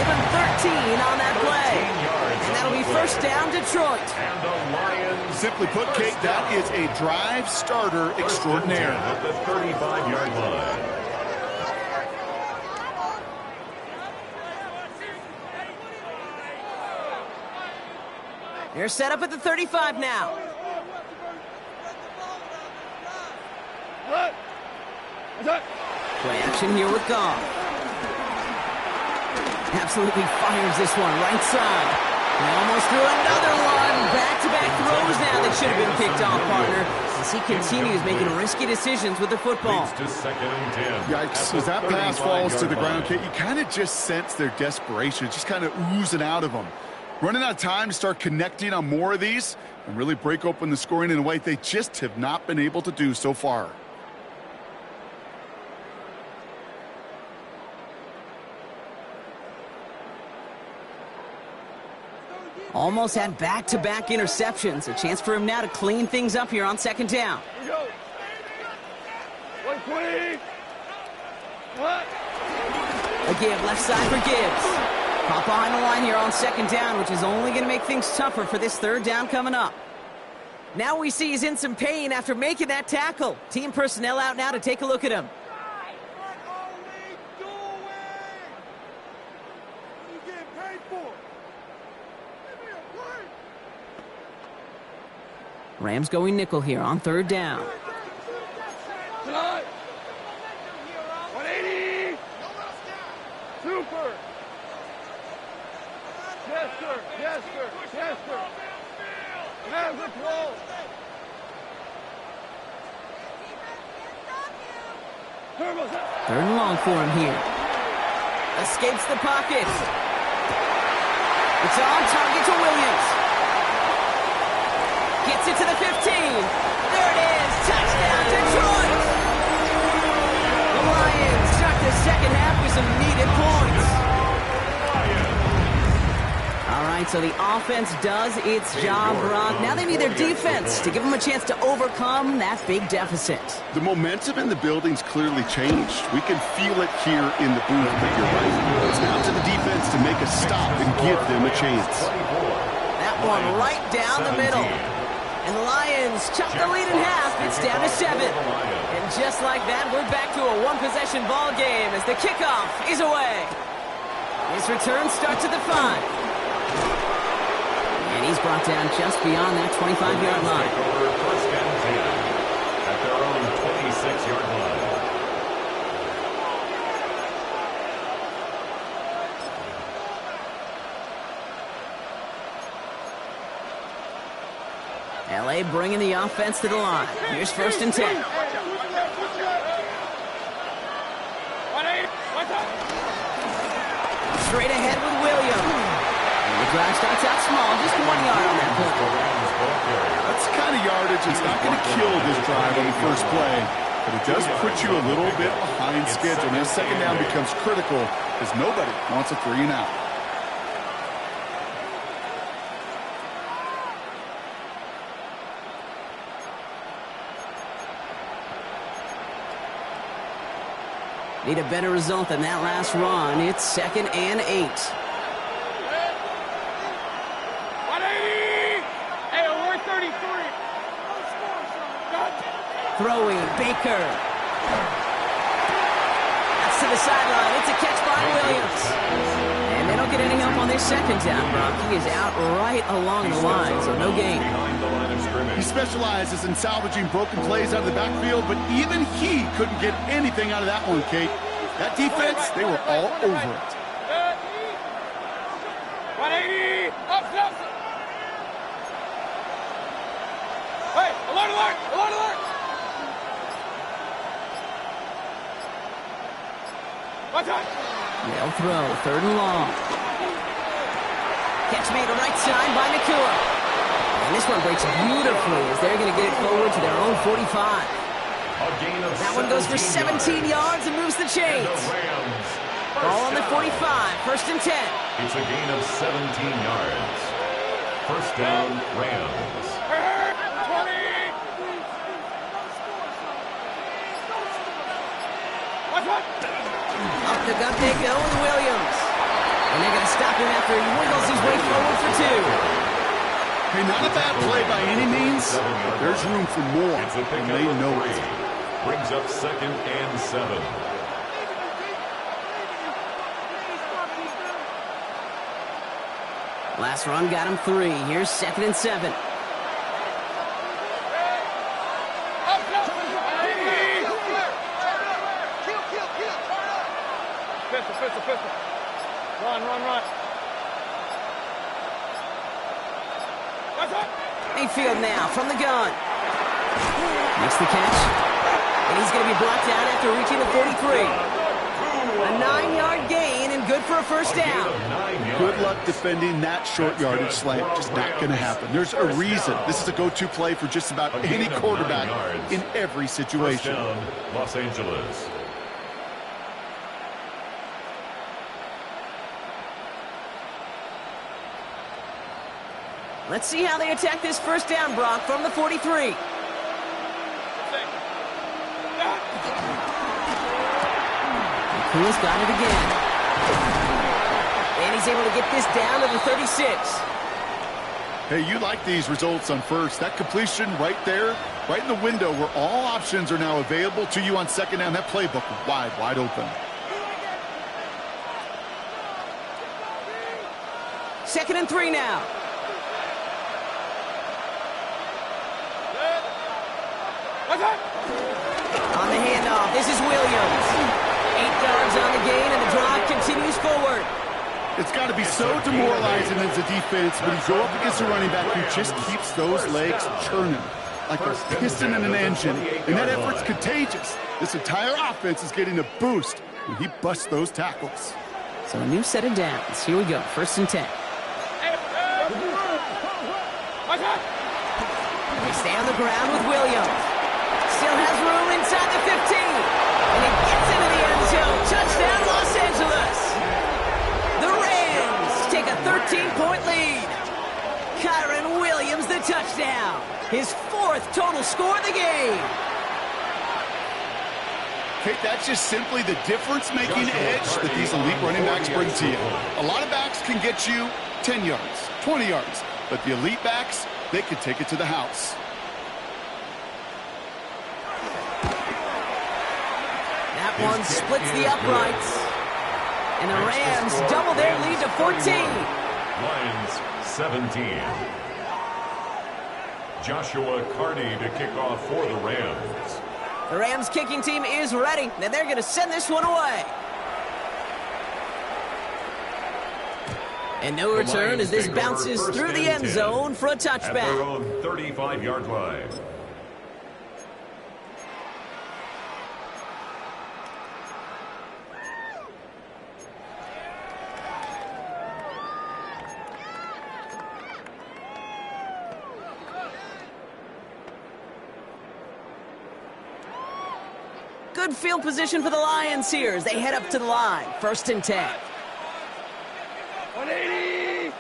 Give him 13 on that play. And that'll be 1st down, Detroit. And the Lions, Simply put, Kate, that is a drive starter extraordinaire. at the 35-yard line. They're set up at the 35 now. What? Play action here with Goff. Absolutely fires this one right side. He almost threw another one. Back-to-back throws now that should have been picked off, partner. As he continues making risky decisions with the football. Leads to 2nd and 10. Yikes, as that pass falls to the ground, Kate, you kind of just sense their desperation, just kind of oozing out of them. Running out of time to start connecting on more of these and really break open the scoring in a way they just have not been able to do so far. Almost had back-to-back interceptions. A chance for him now to clean things up here on 2nd down. Here we go. 120. What? A give left side for Gibbs. Pop behind the line here on 2nd down, which is only going to make things tougher for this 3rd down coming up. Now we see he's in some pain after making that tackle. Team personnel out now to take a look at him. Rams going nickel here on 3rd down. Tonight. 180. Super. Yes, sir. Yes, sir. Yes, sir. Have the ball. Turbo set. 3rd and long for him here. Escapes the pocket. It's on target to Williams. Gets it to the 15. There it is. Touchdown, Detroit. The Lions start the 2nd half with some needed points. All right, so the offense does its job, Brock. Now they need their defense to give them a chance to overcome that big deficit. The momentum in the building's clearly changed. We can feel it here in the booth, but you're right. It's now to the defense to make a stop and give them a chance. That one right down the middle. And the Lions chop the lead in half. It's down to 7. And just like that, we're back to a one-possession ball game as the kickoff is away. His return starts at the 5. And he's brought down just beyond that 25-yard line. First and 10 at their own 26-yard line. LA bringing the offense to the line. Here's first and 10. Straight ahead with Williams. And the drive starts out small, just 1 yard on that play. That's the kind of yardage that's not going to kill this drive on the first play, but it does put you a little bit behind schedule. And this second down becomes critical because nobody wants a 3-and-out. Need a better result than that last run. It's 2nd and 8. 180! Hey, we're 33. Throwing, Baker. That's to the sideline. It's a catch by Williams. And they don't get any help on this second down, Brock. He is out right along the line, so no gain. He specializes in salvaging broken plays out of the backfield, but even he couldn't get anything out of that one, Kate. That defense, they were all over it. 180! Up, up! Hey, alert, alert! Alert, alert! Watch out! They'll throw, 3rd and long. Catch made to right side by Nakua. And this one breaks beautifully as they're going to get it forward to their own 45. That one goes for 17 yards and moves the chains. Ball on the 45, 1st and 10. It's a gain of 17 yards. First down, Rams. 20! Watch out! Up the gut they go with Williams. And they're going to stop him after he wiggles his way forward for 2. Hey, not a bad play by any means. There's room for more, and they know it. Brings up 2nd and 7. Last run got him 3. Here's 2nd and 7. Pistol. Run. Mayfield now from the gun. Makes the catch. And he's going to be brought down after reaching the 43. A 9-yard gain and good for a first down. Good luck defending that short yardage slant. Just not going to happen. There's a reason. This is a go-to play for just about any quarterback in every situation. Los Angeles. Let's see how they attack this first down, Brock, from the 43. And Kuhl's got it again. And he's able to get this down to the 36. Hey, you like these results on first. That completion right there, right in the window where all options are now available to you on second down. That playbook wide open. 2nd and 3 now. On the handoff, this is Williams. 8 yards on the gain, and the drive continues forward. It's got to be so demoralizing as a defense when you go up against a running back who just keeps those legs churning like a piston in an engine, and that effort's contagious. This entire offense is getting a boost when he busts those tackles. So a new set of downs. Here we go, 1st and 10. They stay on the ground with Williams. Still has room inside the 15. And it gets into the end zone. Touchdown, Los Angeles. The Rams take a 13-point lead. Kyron Williams, the touchdown. His 4th total score of the game. Kate, that's just simply the difference-making edge that these elite running backs bring to you. A lot of backs can get you 10 yards, 20 yards. But the elite backs, they could take it to the house. That one splits the uprights. And the Rams double their lead to 14. Lions 17. Joshua Carney to kick off for the Rams. The Rams kicking team is ready, and they're going to send this one away. And no return as this bounces through the end zone for a touchback. At their own 35-yard line. Good field position for the Lions here as they head up to the line. 1st and 10. 180.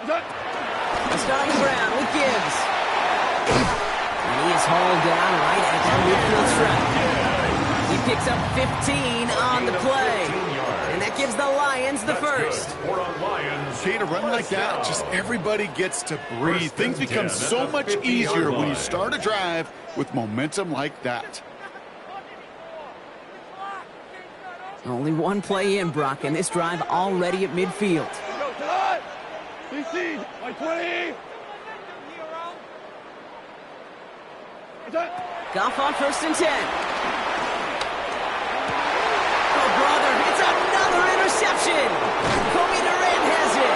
Let's start on the ground with Gibbs. And he is hauled down right at that midfield stripe. He picks up 15 on the play. And that gives the Lions the first. Okay, to run like that, just everybody gets to breathe. Things become so much easier when you start a drive with momentum like that. Only one play in, Brock, and this drive already at midfield. Go to the CC, 120. Goff on 1st and 10. Oh, brother, it's another interception. Kobe Durant has it.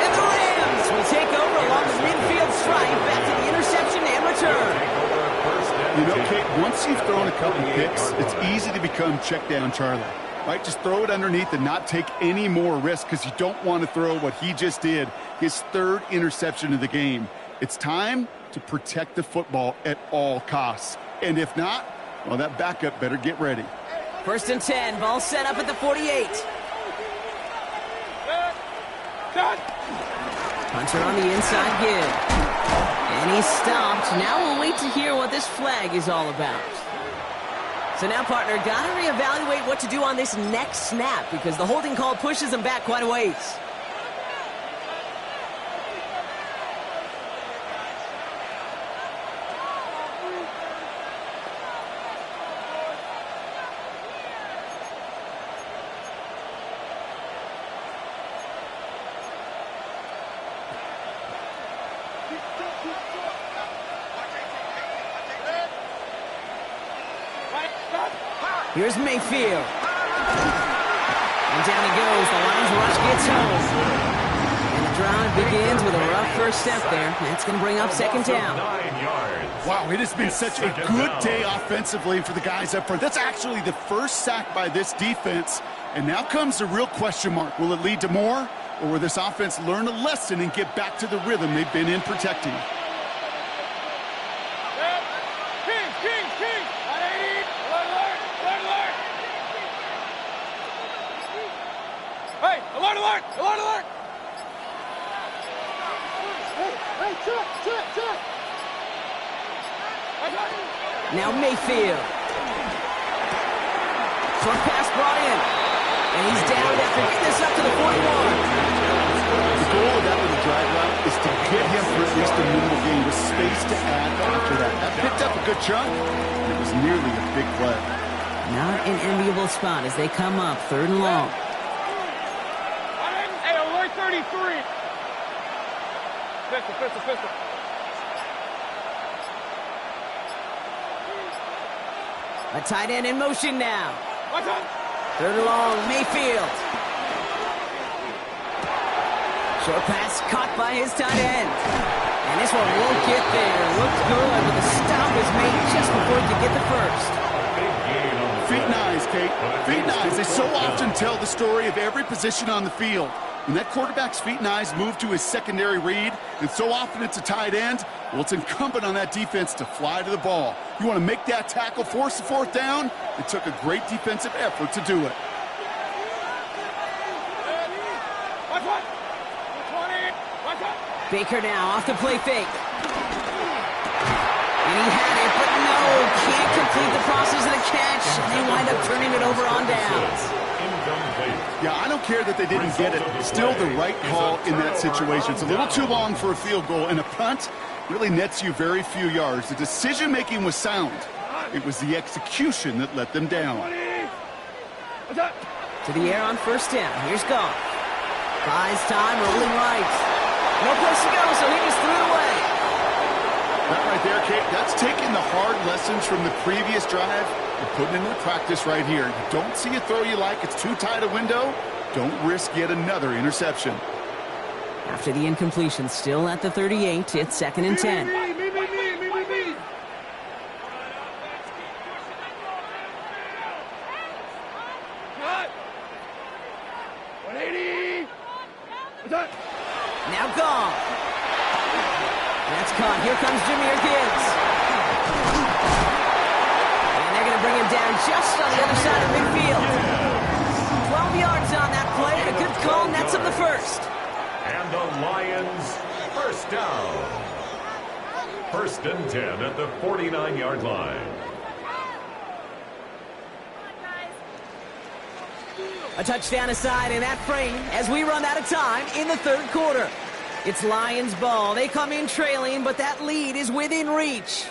And the Rams will take over along the midfield stripe back to the interception and return. You know, Kate, once you've thrown a couple picks, it's easy to become check down Charlie. Right? Just throw it underneath and not take any more risk because you don't want to throw what he just did, his 3rd interception of the game. It's time to protect the football at all costs. And if not, well, that backup better get ready. 1st and 10, ball set up at the 48. Hunter on the inside give. And he's stopped. Now we'll wait to hear what this flag is all about. So now, partner, got to reevaluate what to do on this next snap because the holding call pushes him back quite a ways. Here's Mayfield. And down he goes. The Lions rush gets home. And the drive begins with a rough first step there. That's going to bring up 2nd down. Wow, it has been such a good day offensively for the guys up front. That's actually the first sack by this defense. And now comes the real question mark. Will it lead to more? Or will this offense learn a lesson and get back to the rhythm they've been in protecting? Alert! Now Mayfield. Short pass brought in. And he's down after getting this up to the 41. The goal of that little drag route is to get him for at least a minute of game with space to add after that. That picked up a good chunk, and it was nearly a big play. Not an enviable spot as they come up 3rd and long. Hey, alert 33. Pistol. A tight end in motion now. Watch out. 3rd and long, Mayfield. Short pass caught by his tight end. And this one won't get there. Looked good, but the stop was made just before he could get the first. Feet and eyes, Kate. Feet and eyes. They so often tell the story of every position on the field. When that quarterback's feet and eyes move to his secondary read, and so often it's a tight end, well, it's incumbent on that defense to fly to the ball. You want to make that tackle, force the 4th down? It took a great defensive effort to do it. Baker now off the play fake. And he had it, but no, can't complete the process of the catch. And they wind up turning it over on downs. Incomplete. Yeah, I don't care that they didn't get it. Still the right call in that situation. It's a little too long for a field goal, and a punt really nets you very few yards. The decision-making was sound. It was the execution that let them down. To the air on first down. Here's Goff. Buys time, rolling right. No place to go, so he just threw it away. That right there, Kate, that's taking the hard lessons from the previous drive and putting it into practice right here. You don't see a throw you like, it's too tight a window, don't risk yet another interception. After the incompletion, still at the 38, it's 2nd and 10. Now Goff. That's caught. Here comes Jahmyr Gibbs. And they're going to bring him down just on the other side of midfield. 12 yards on that play, and a good call nets him the first. And the Lions, first down. 1st and 10 at the 49-yard line. A touchdown aside in that frame as we run out of time in the 3rd quarter. It's Lions ball. They come in trailing, but that lead is within reach.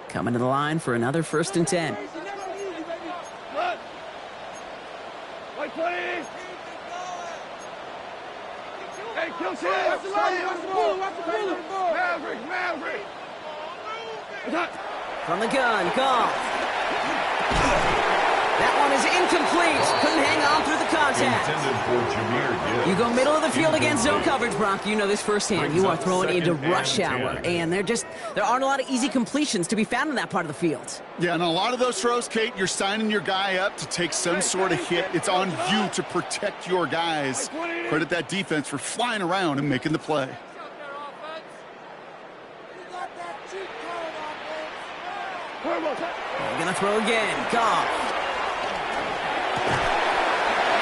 Coming to the line for another 1st and 10. From the gun, Goff. That one is incomplete. Couldn't hang on through the contact. Intended for Jahmyr Gibbs. You go middle of the field against zone coverage, Brock. You know this firsthand. You are throwing into rush hour, and there aren't a lot of easy completions to be found in that part of the field. Yeah, and a lot of those throws, Kate, you're signing your guy up to take some sort of hit. It's on you to protect your guys. Credit that defense for flying around and making the play. They're going to throw again. Goff.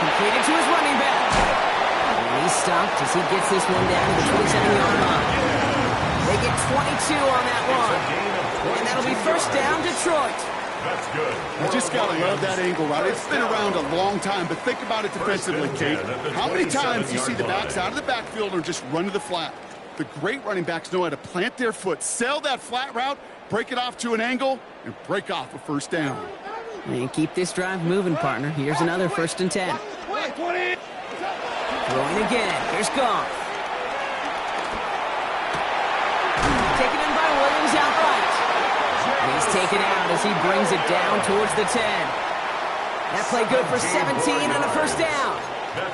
Completed to his running back. And he's stopped as he gets this one down to the 27-yard line. They get 22 on that one. And that'll be 1st down, Detroit. That's good. You just got to love that angle route. It's been around a long time, but think about it defensively, Kate. How many times do you see the backs out of the backfield or just run to the flat? The great running backs know how to plant their foot, sell that flat route, break it off to an angle, and break off a 1st down. And keep this drive moving, partner. Here's another 1st and 10. Throwing again. Here's Goff. Taken in by Williams outright. And he's taken out as he brings it down towards the 10. That play good for 17 and a 1st down.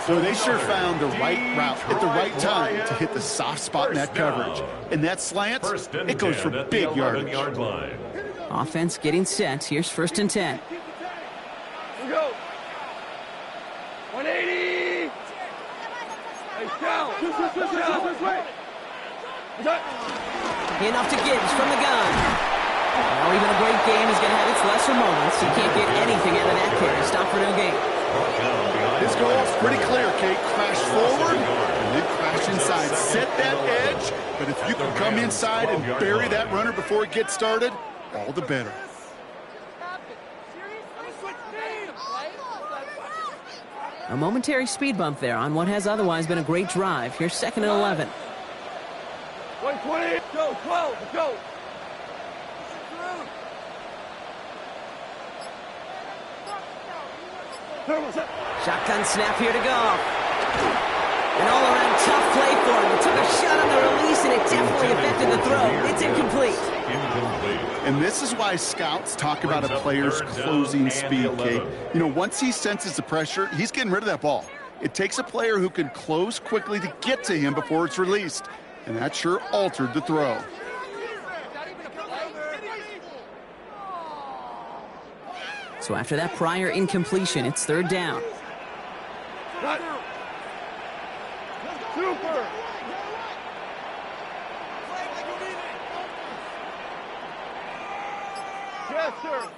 So they sure found the right route at the right time to hit the soft spot in that coverage. And that slant, it goes for big yardage. Offense getting set. Here's 1st and 10. Here we go. 180. Enough to Gibbs from the gun. Well, even a great game is going to have its lesser moments. You can't get anything out of that carry. Stop for no gain. His goal is pretty clear, Kate. Crash forward and then crash inside. Set that edge, but if you can come inside and bury that runner before it gets started, all the better. A momentary speed bump there on what has otherwise been a great drive. Here's 2nd and 11. 120. Go, 12. Let's go. Shotgun snap here to go. An all-around tough play for him. He took a shot on the release, and it definitely affected the throw. It's incomplete. And this is why scouts talk about a player's closing speed, Kate. You know, once he senses the pressure, he's getting rid of that ball. It takes a player who can close quickly to get to him before it's released. And that sure altered the throw. So after that prior incompletion, it's 3rd down. Super.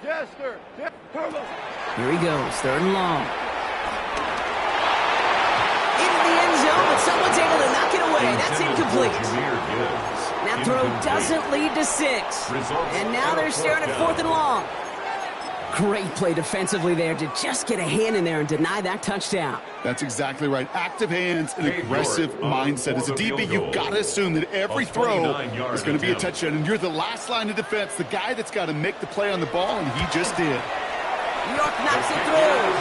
Jester. Here he goes, 3rd and long. Into the end zone, but someone's able to knock it away. That's incomplete. That throw doesn't lead to 6. And now they're staring at 4th and long. Great play defensively there to just get a hand in there and deny that touchdown. That's exactly right. Active hands and aggressive mindset. As a DB, you've got to assume that every throw is going to be a touchdown. And you're the last line of defense, the guy that's got to make the play on the ball, and he just did. York knocks it through.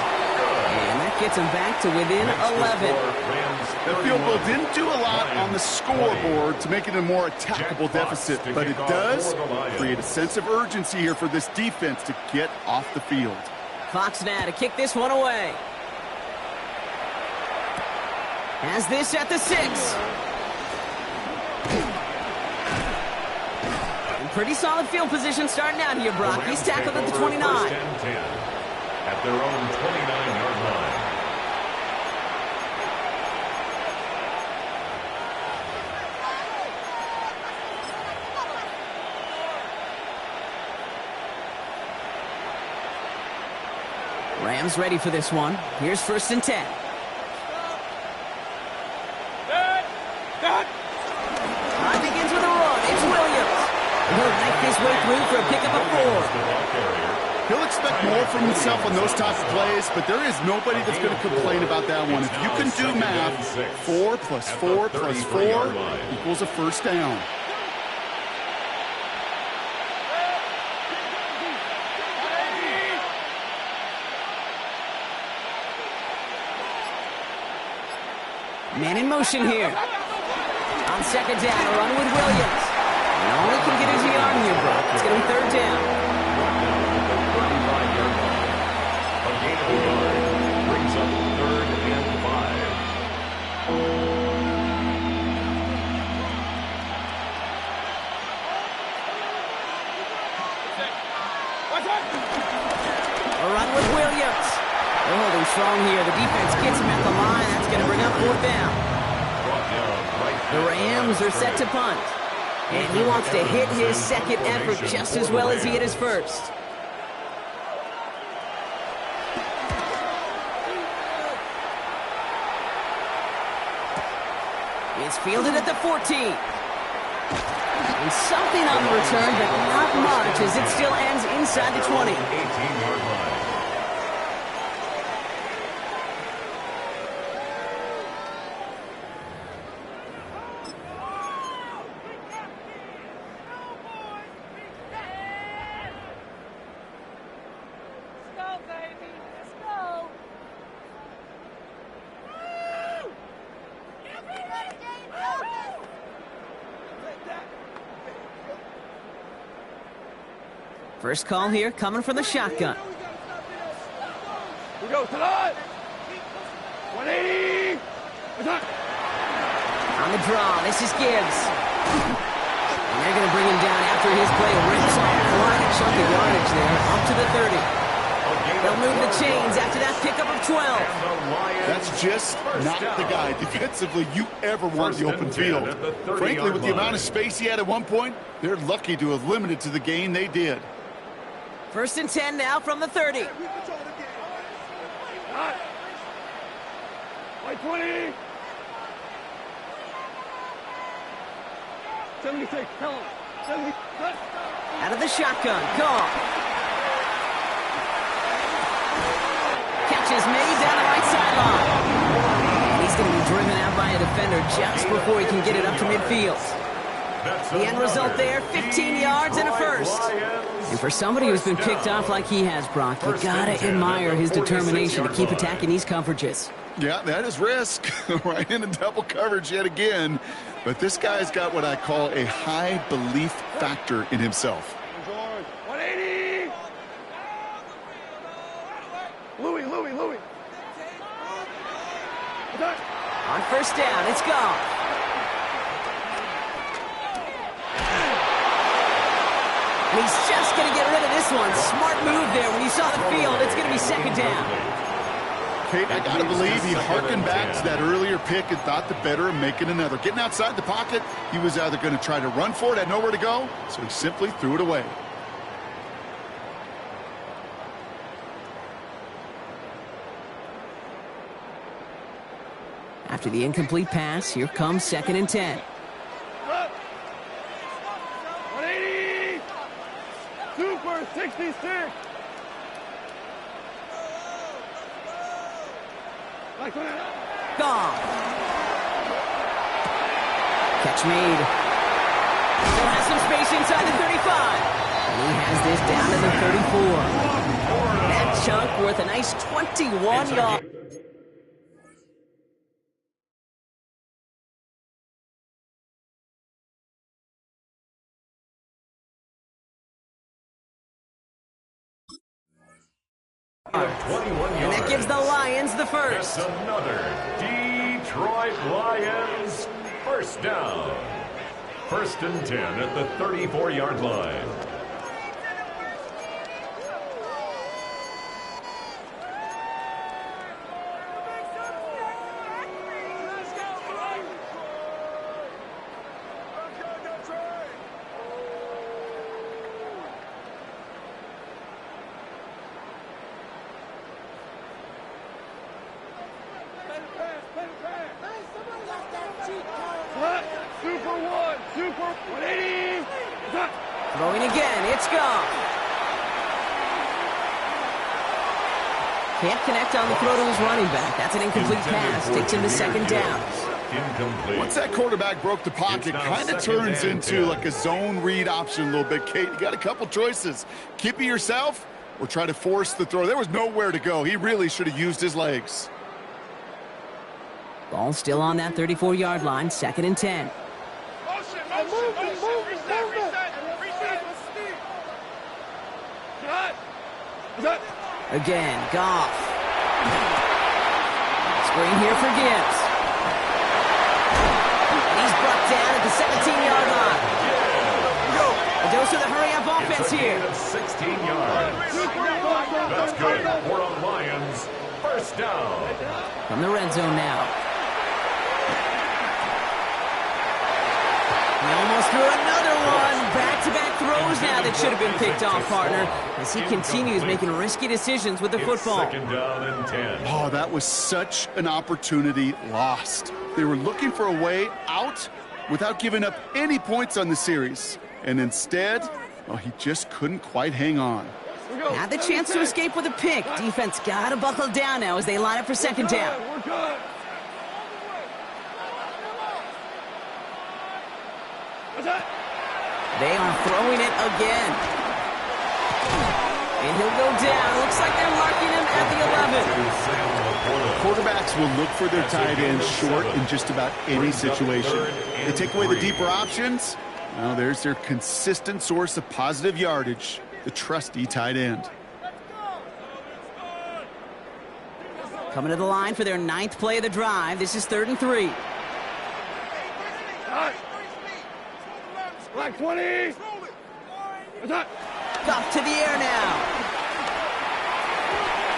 And that gets him back to within 11. That field goal didn't do a lot on the scoreboard to make it a more attackable deficit, but it does create a sense of urgency here for this defense to get off the field. Fox now to kick this one away. Has this at the 6. And pretty solid field position starting out here, Brock. He's tackled at the 29. At their own 29-yard line. Rams ready for this one. Here's 1st and 10. Drive begins with a run. It's Williams. He'll make his way through for a pickup of 4. He'll expect more from himself on those types of plays, but there is nobody that's going to complain about that one. If you can do math, 4 plus 4 plus 4 equals a 1st down. Man in motion here. On 2nd down, a run with Williams. And all he can get is a yard here, Brock. It's going to be 3rd down. A gain of a yard brings up 3rd and 5. A run with Williams. They're holding strong here. The defense gets him at the line. That's going to bring up 4th down. The Rams are set to punt. And he wants to hit his 2nd effort just as well as he hit his 1st. It's fielded at the 14. And something on the return, but not much as it still ends inside the 20. 18-yard line. First call here coming from the shotgun. We go to the 180. On the draw, this is Gibbs. And they're going to bring him down after his play. Rips off quite a chunk of yardage there, up to the 30. They'll move the chains after that pickup of 12. That's just not the guy defensively you ever want in the open field. Frankly, with the amount of space he had at one point, they're lucky to have limited to the gain they did. 1st and 10 now from the 30. White 20. 76. Tell him. 70. Out of the shotgun. Gone. Catch is made down the right sideline. And he's going to be driven out by a defender just before he can get it up to midfield. The end result there, 15 yards and a 1st. And for somebody who's been picked off like he has, Brock, you gotta admire his determination to keep attacking these coverages. Yeah, that is risk. Right into double coverage yet again. But this guy's got what I call a high belief factor in himself. 180. Louis. On 1st down, it's gone. And he's just going to get rid of this one. Smart move there when you saw the field. It's going to be 2nd down. Kate, I got to believe he harkened back to that earlier pick and thought the better of making another. Getting outside the pocket, he was either going to try to run for it, had nowhere to go, so he simply threw it away. After the incomplete pass, here comes 2nd and 10. 180! Super 66! Gone. Catch made. Still has some space inside the 35. And he has this down to the 34. That chunk worth a nice 21 yards. And that gives the Lions the first. It's another Detroit Lions first down. 1st and 10 at the 34-yard line. Super 1, Super 180! Throwing again, it's gone. Can't connect on the throw to his running back. That's an incomplete pass. Takes him to 2nd down. Incomplete. Once that quarterback broke the pocket, kind of turns into like a zone read option a little bit. Kate, you got a couple choices. Keep it yourself or try to force the throw. There was nowhere to go. He really should have used his legs. Ball still on that 34-yard line, 2nd and 10. Again, Goff. Screen here for Gibbs. And he's brought down at the 17-yard line. A dose of the hurry-up offense here. 16 yards. That's good for the Lions. First down. From the red zone now. He almost threw another one. Back-to-back throws now that should have been picked off, partner, as he continues making risky decisions with the football. 2nd down and 10. Oh, that was such an opportunity lost. They were looking for a way out without giving up any points on the series. And instead, well, he just couldn't quite hang on. Had the chance to escape with a pick. Defense got to buckle down now as they line up for 2nd down. We're good. They are throwing it again. And he'll go down. Looks like they're marking him at the 11. Quarterbacks will look for their tight end short in just about any situation. They take away the deeper options. Well, there's their consistent source of positive yardage, the trusty tight end. Coming to the line for their 9th play of the drive. This is 3rd and 3. Black 20! Goff to the air now.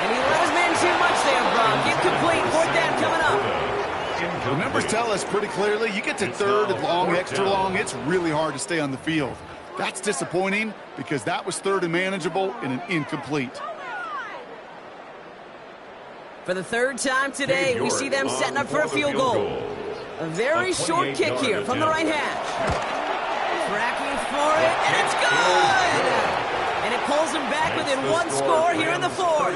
And he let his man too much there, Brock. Incomplete. 4th down coming up. The numbers tell us pretty clearly, you get to 3rd and long, extra long, it's really hard to stay on the field. That's disappointing because that was 3rd and manageable and an incomplete. For the 3rd time today, we see them setting up for a field goal. A very short kick here from the right hash. Tracking for it, and it's good! And it pulls them back within 1 score here in the 4th.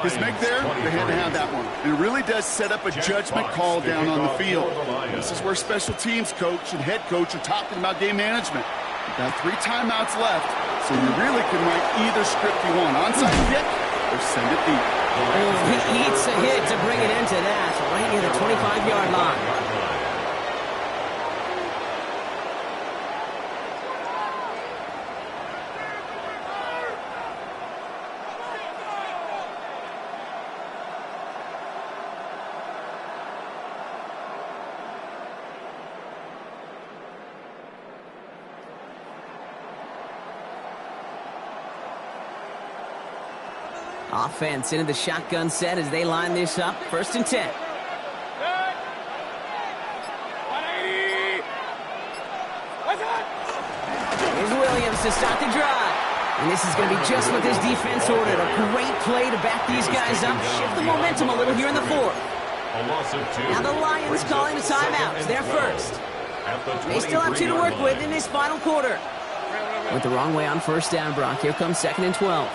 This make there, they had to have that one. It really does set up a judgment call down on the field. This is where special teams coach and head coach are talking about game management. You've got 3 timeouts left, so you really can write either script you want. Onside kick or send it deep. He eats a hit to bring it into that, right near the 25-yard line. Offense into the shotgun set as they line this up. 1st and 10. Here's Williams to start the drive. And this is going to be just what this defense ordered. A great play to back these guys up, shift the momentum a little here in the 4th. A loss of 2. Now the Lions calling a timeout. It's their first. They still have 2 to work with in this final quarter. Went the wrong way on first down, Brock. Here comes 2nd and 12.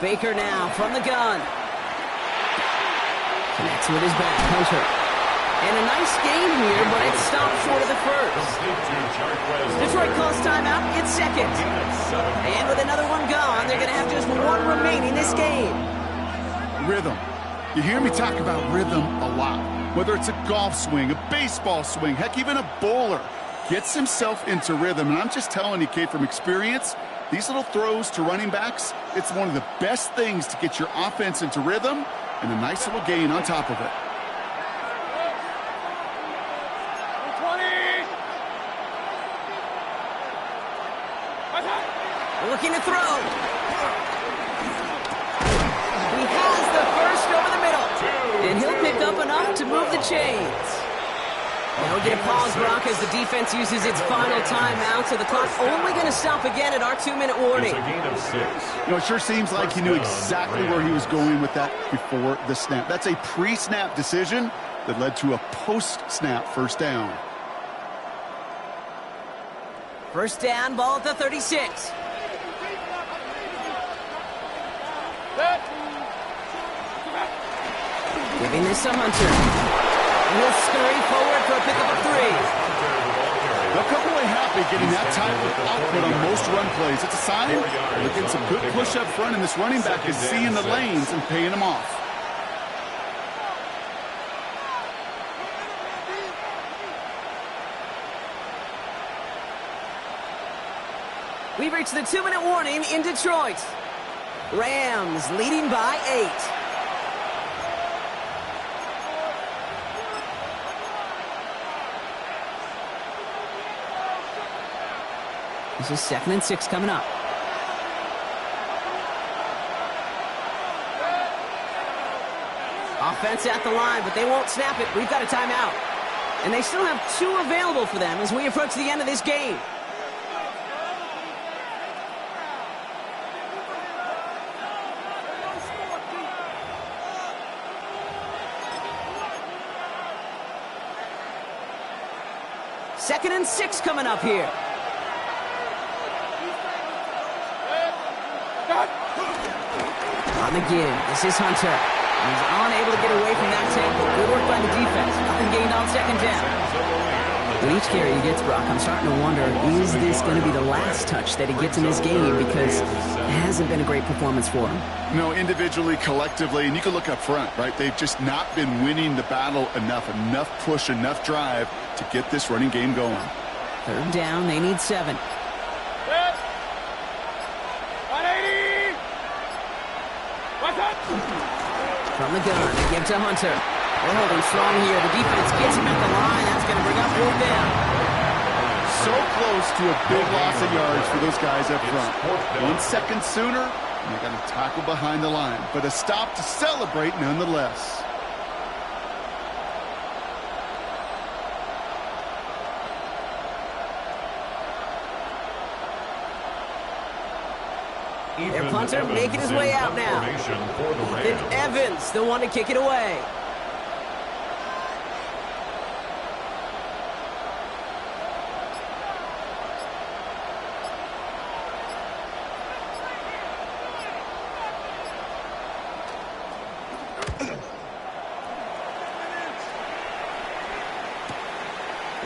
Baker now from the gun. Connects with his back. Hunter. And a nice game here, but it stopped short of the first. Detroit calls timeout. It's second. And with another one gone, they're going to have just one remaining this game. Rhythm. You hear me talk about rhythm a lot. Whether it's a golf swing, a baseball swing, heck, even a bowler gets himself into rhythm. And I'm just telling you, Kate, from experience, these little throws to running backs, it's one of the best things to get your offense into rhythm and a nice little gain on top of it. Looking to throw. He has the first over the middle. And he'll pick up enough to move the chains. Now we get a pause, Brock, as the defense uses its final timeout, so the clock's only going to stop again at our 2-minute warning. It's a gain of 6. You know, it sure seems like he knew exactly where he was going with that before the snap. That's a pre-snap decision that led to a post-snap first down. First down, ball at the 36. Giving this to Hunter. He'll scurry forward for a pickup of 3. They'll come away happy getting that type of output on most run plays. It's a sign they're getting some good push up front, and this running back is seeing the lanes and paying them off. We've reached the 2-minute warning in Detroit. Rams leading by 8. This is 2nd and 6 coming up. Offense at the line, but they won't snap it. We've got a timeout. And they still have 2 available for them as we approach the end of this game. Second and 6 coming up here. On the give, this is Hunter. He's unable to get away from that tackle. Good work by the defense. Nothing gained on 2nd down. With each carry he gets, Brock, I'm starting to wonder, is this going to be the last touch that he gets in this game? Because it hasn't been a great performance for him. No, individually, collectively, and you can look up front, right? They've just not been winning the battle enough push, enough drive to get this running game going. 3rd down, they need 7. From the gun, they give to Hunter. They're holding strong here. The defense gets him at the line. That's going to bring up 4th down. So close to a big loss of yards for those guys up front. 1 second sooner, and they got to tackle behind the line. But a stop to celebrate nonetheless. Their punter making his way out now. It's Evans, the one to kick it away.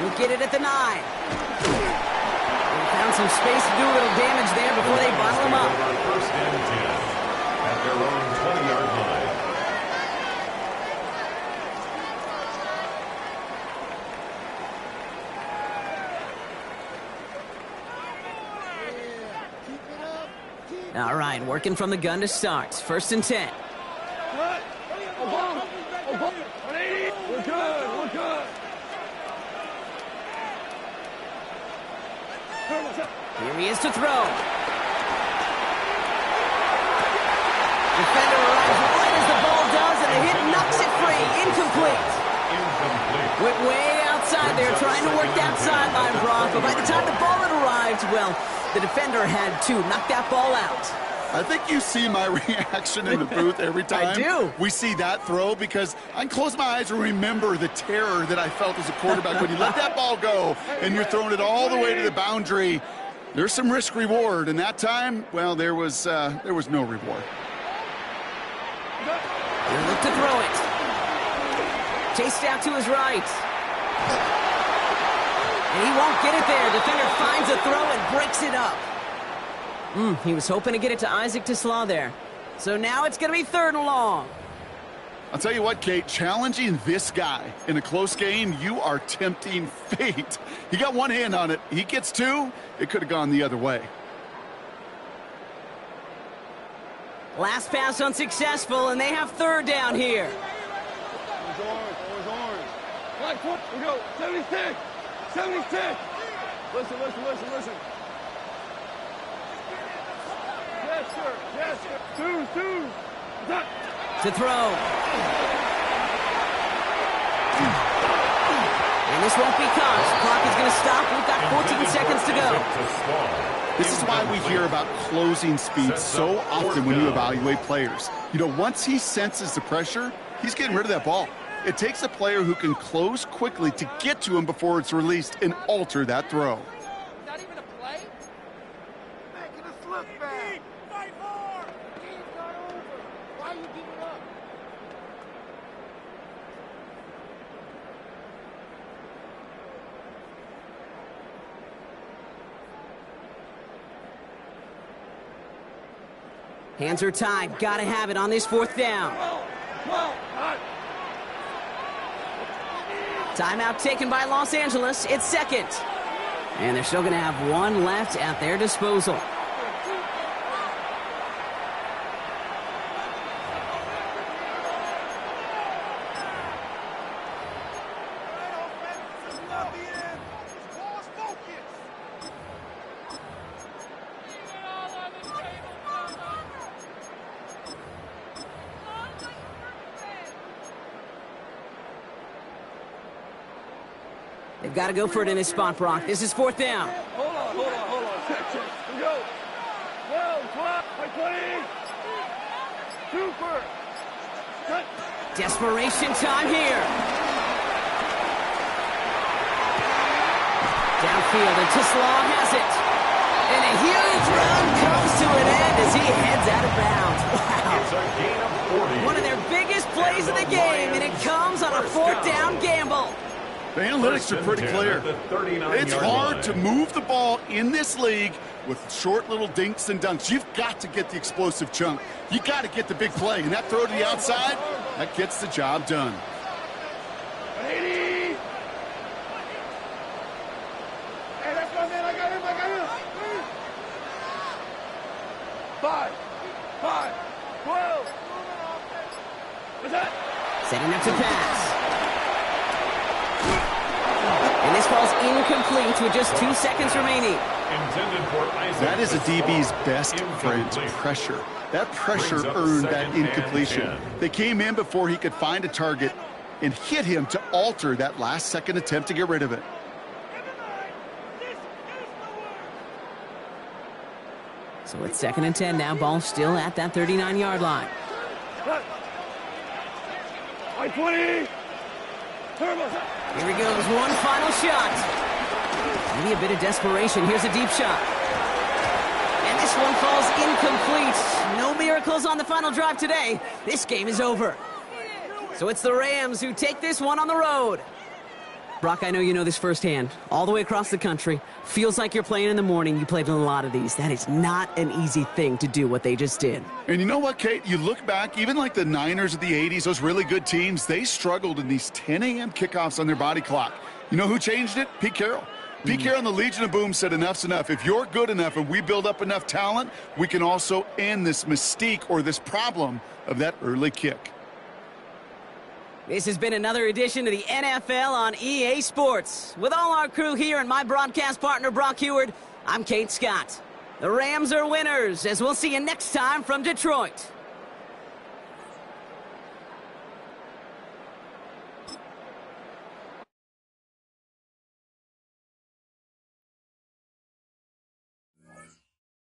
We'll get it at the 9. Found some space to do a little damage there before they bottle him up. First and 10 at their own 20-yard line. All right, working from the gun to start. 1st and 10. We're good. We're good. Here he is to throw. Defender arrives right as the ball does, and the hit knocks it free. Incomplete. Went way outside there, trying to work that sideline, Brock. But by the time the ball had arrived, well, the defender had to knock that ball out. I think you see my reaction in the booth every time I do. we see that throw, because I can close my eyes and remember the terror that I felt as a quarterback when you let that ball go and you're throwing it all the way to the boundary. There's some risk reward, and that time, well, there was no reward. He'll look to throw it. Chased out to his right. And he won't get it there. Defender finds a throw and breaks it up. He was hoping to get it to Isaac Tislaw there. So now it's going to be 3rd and long. I'll tell you what, Kate, challenging this guy in a close game, you are tempting fate. He got one hand on it. He gets 2. It could have gone the other way. Last pass unsuccessful, and they have 3rd down here. Always orange. Black foot, we go. 76. 76. Listen. Yes, sir. 2. To throw. And this won't be caught. Clock is going to stop. We've got 14 seconds to go. This is why we hear about closing speed so often when you evaluate players. You know, once he senses the pressure, he's getting rid of that ball. It takes a player who can close quickly to get to him before it's released and alter that throw. Not even a play? Making a slip back. Fight hard. Game's not over. Why are you giving up? Hands are tied. Gotta have it on this 4th down. Timeout taken by Los Angeles. It's 2nd. And they're still going to have 1 left at their disposal. They've got to go for it in this spot, Brock. This is 4th down. Hold on. Check. We go. 12, 20. 2 first. Cut. Desperation time here. Downfield, and Tislaw has it. And a huge run comes to an end as he heads out of bounds. Wow. It's a gain of 40. One of their biggest plays of the game, and it comes on a 4th down gamble. The analytics are pretty clear. It's hard to move the ball in this league with short little dinks and dunks. You've got to get the explosive chunk. You got to get the big play. And that throw to the outside, that gets the job done. 80. Hey, that's my man. I got him. 5. 12. What's that? Setting up to pass. And this ball's incomplete with just 2 seconds remaining. That is a DB's best friend, pressure. That pressure earned that incompletion. They came in before he could find a target and hit him to alter that last-second attempt to get rid of it. So it's 2nd and 10 now. Ball still at that 39-yard line. 20. Here he goes, one final shot. Maybe a bit of desperation. Here's a deep shot. And this one falls incomplete. No miracles on the final drive today. This game is over. So it's the Rams who take this one on the road. Brock, I know you know this firsthand. All the way across the country. Feels like you're playing in the morning. You played in a lot of these. That is not an easy thing to do what they just did. And you know what, Kate? You look back, even like the Niners of the 80s, those really good teams, they struggled in these 10 a.m. kickoffs on their body clock. You know who changed it? Pete Carroll. Pete Carroll and the Legion of Boom said enough's enough. If you're good enough and we build up enough talent, we can also end this mystique or this problem of that early kick. This has been another edition of the NFL on EA Sports. With all our crew here and my broadcast partner, Brock Heward, I'm Kate Scott. The Rams are winners, as we'll see you next time from Detroit.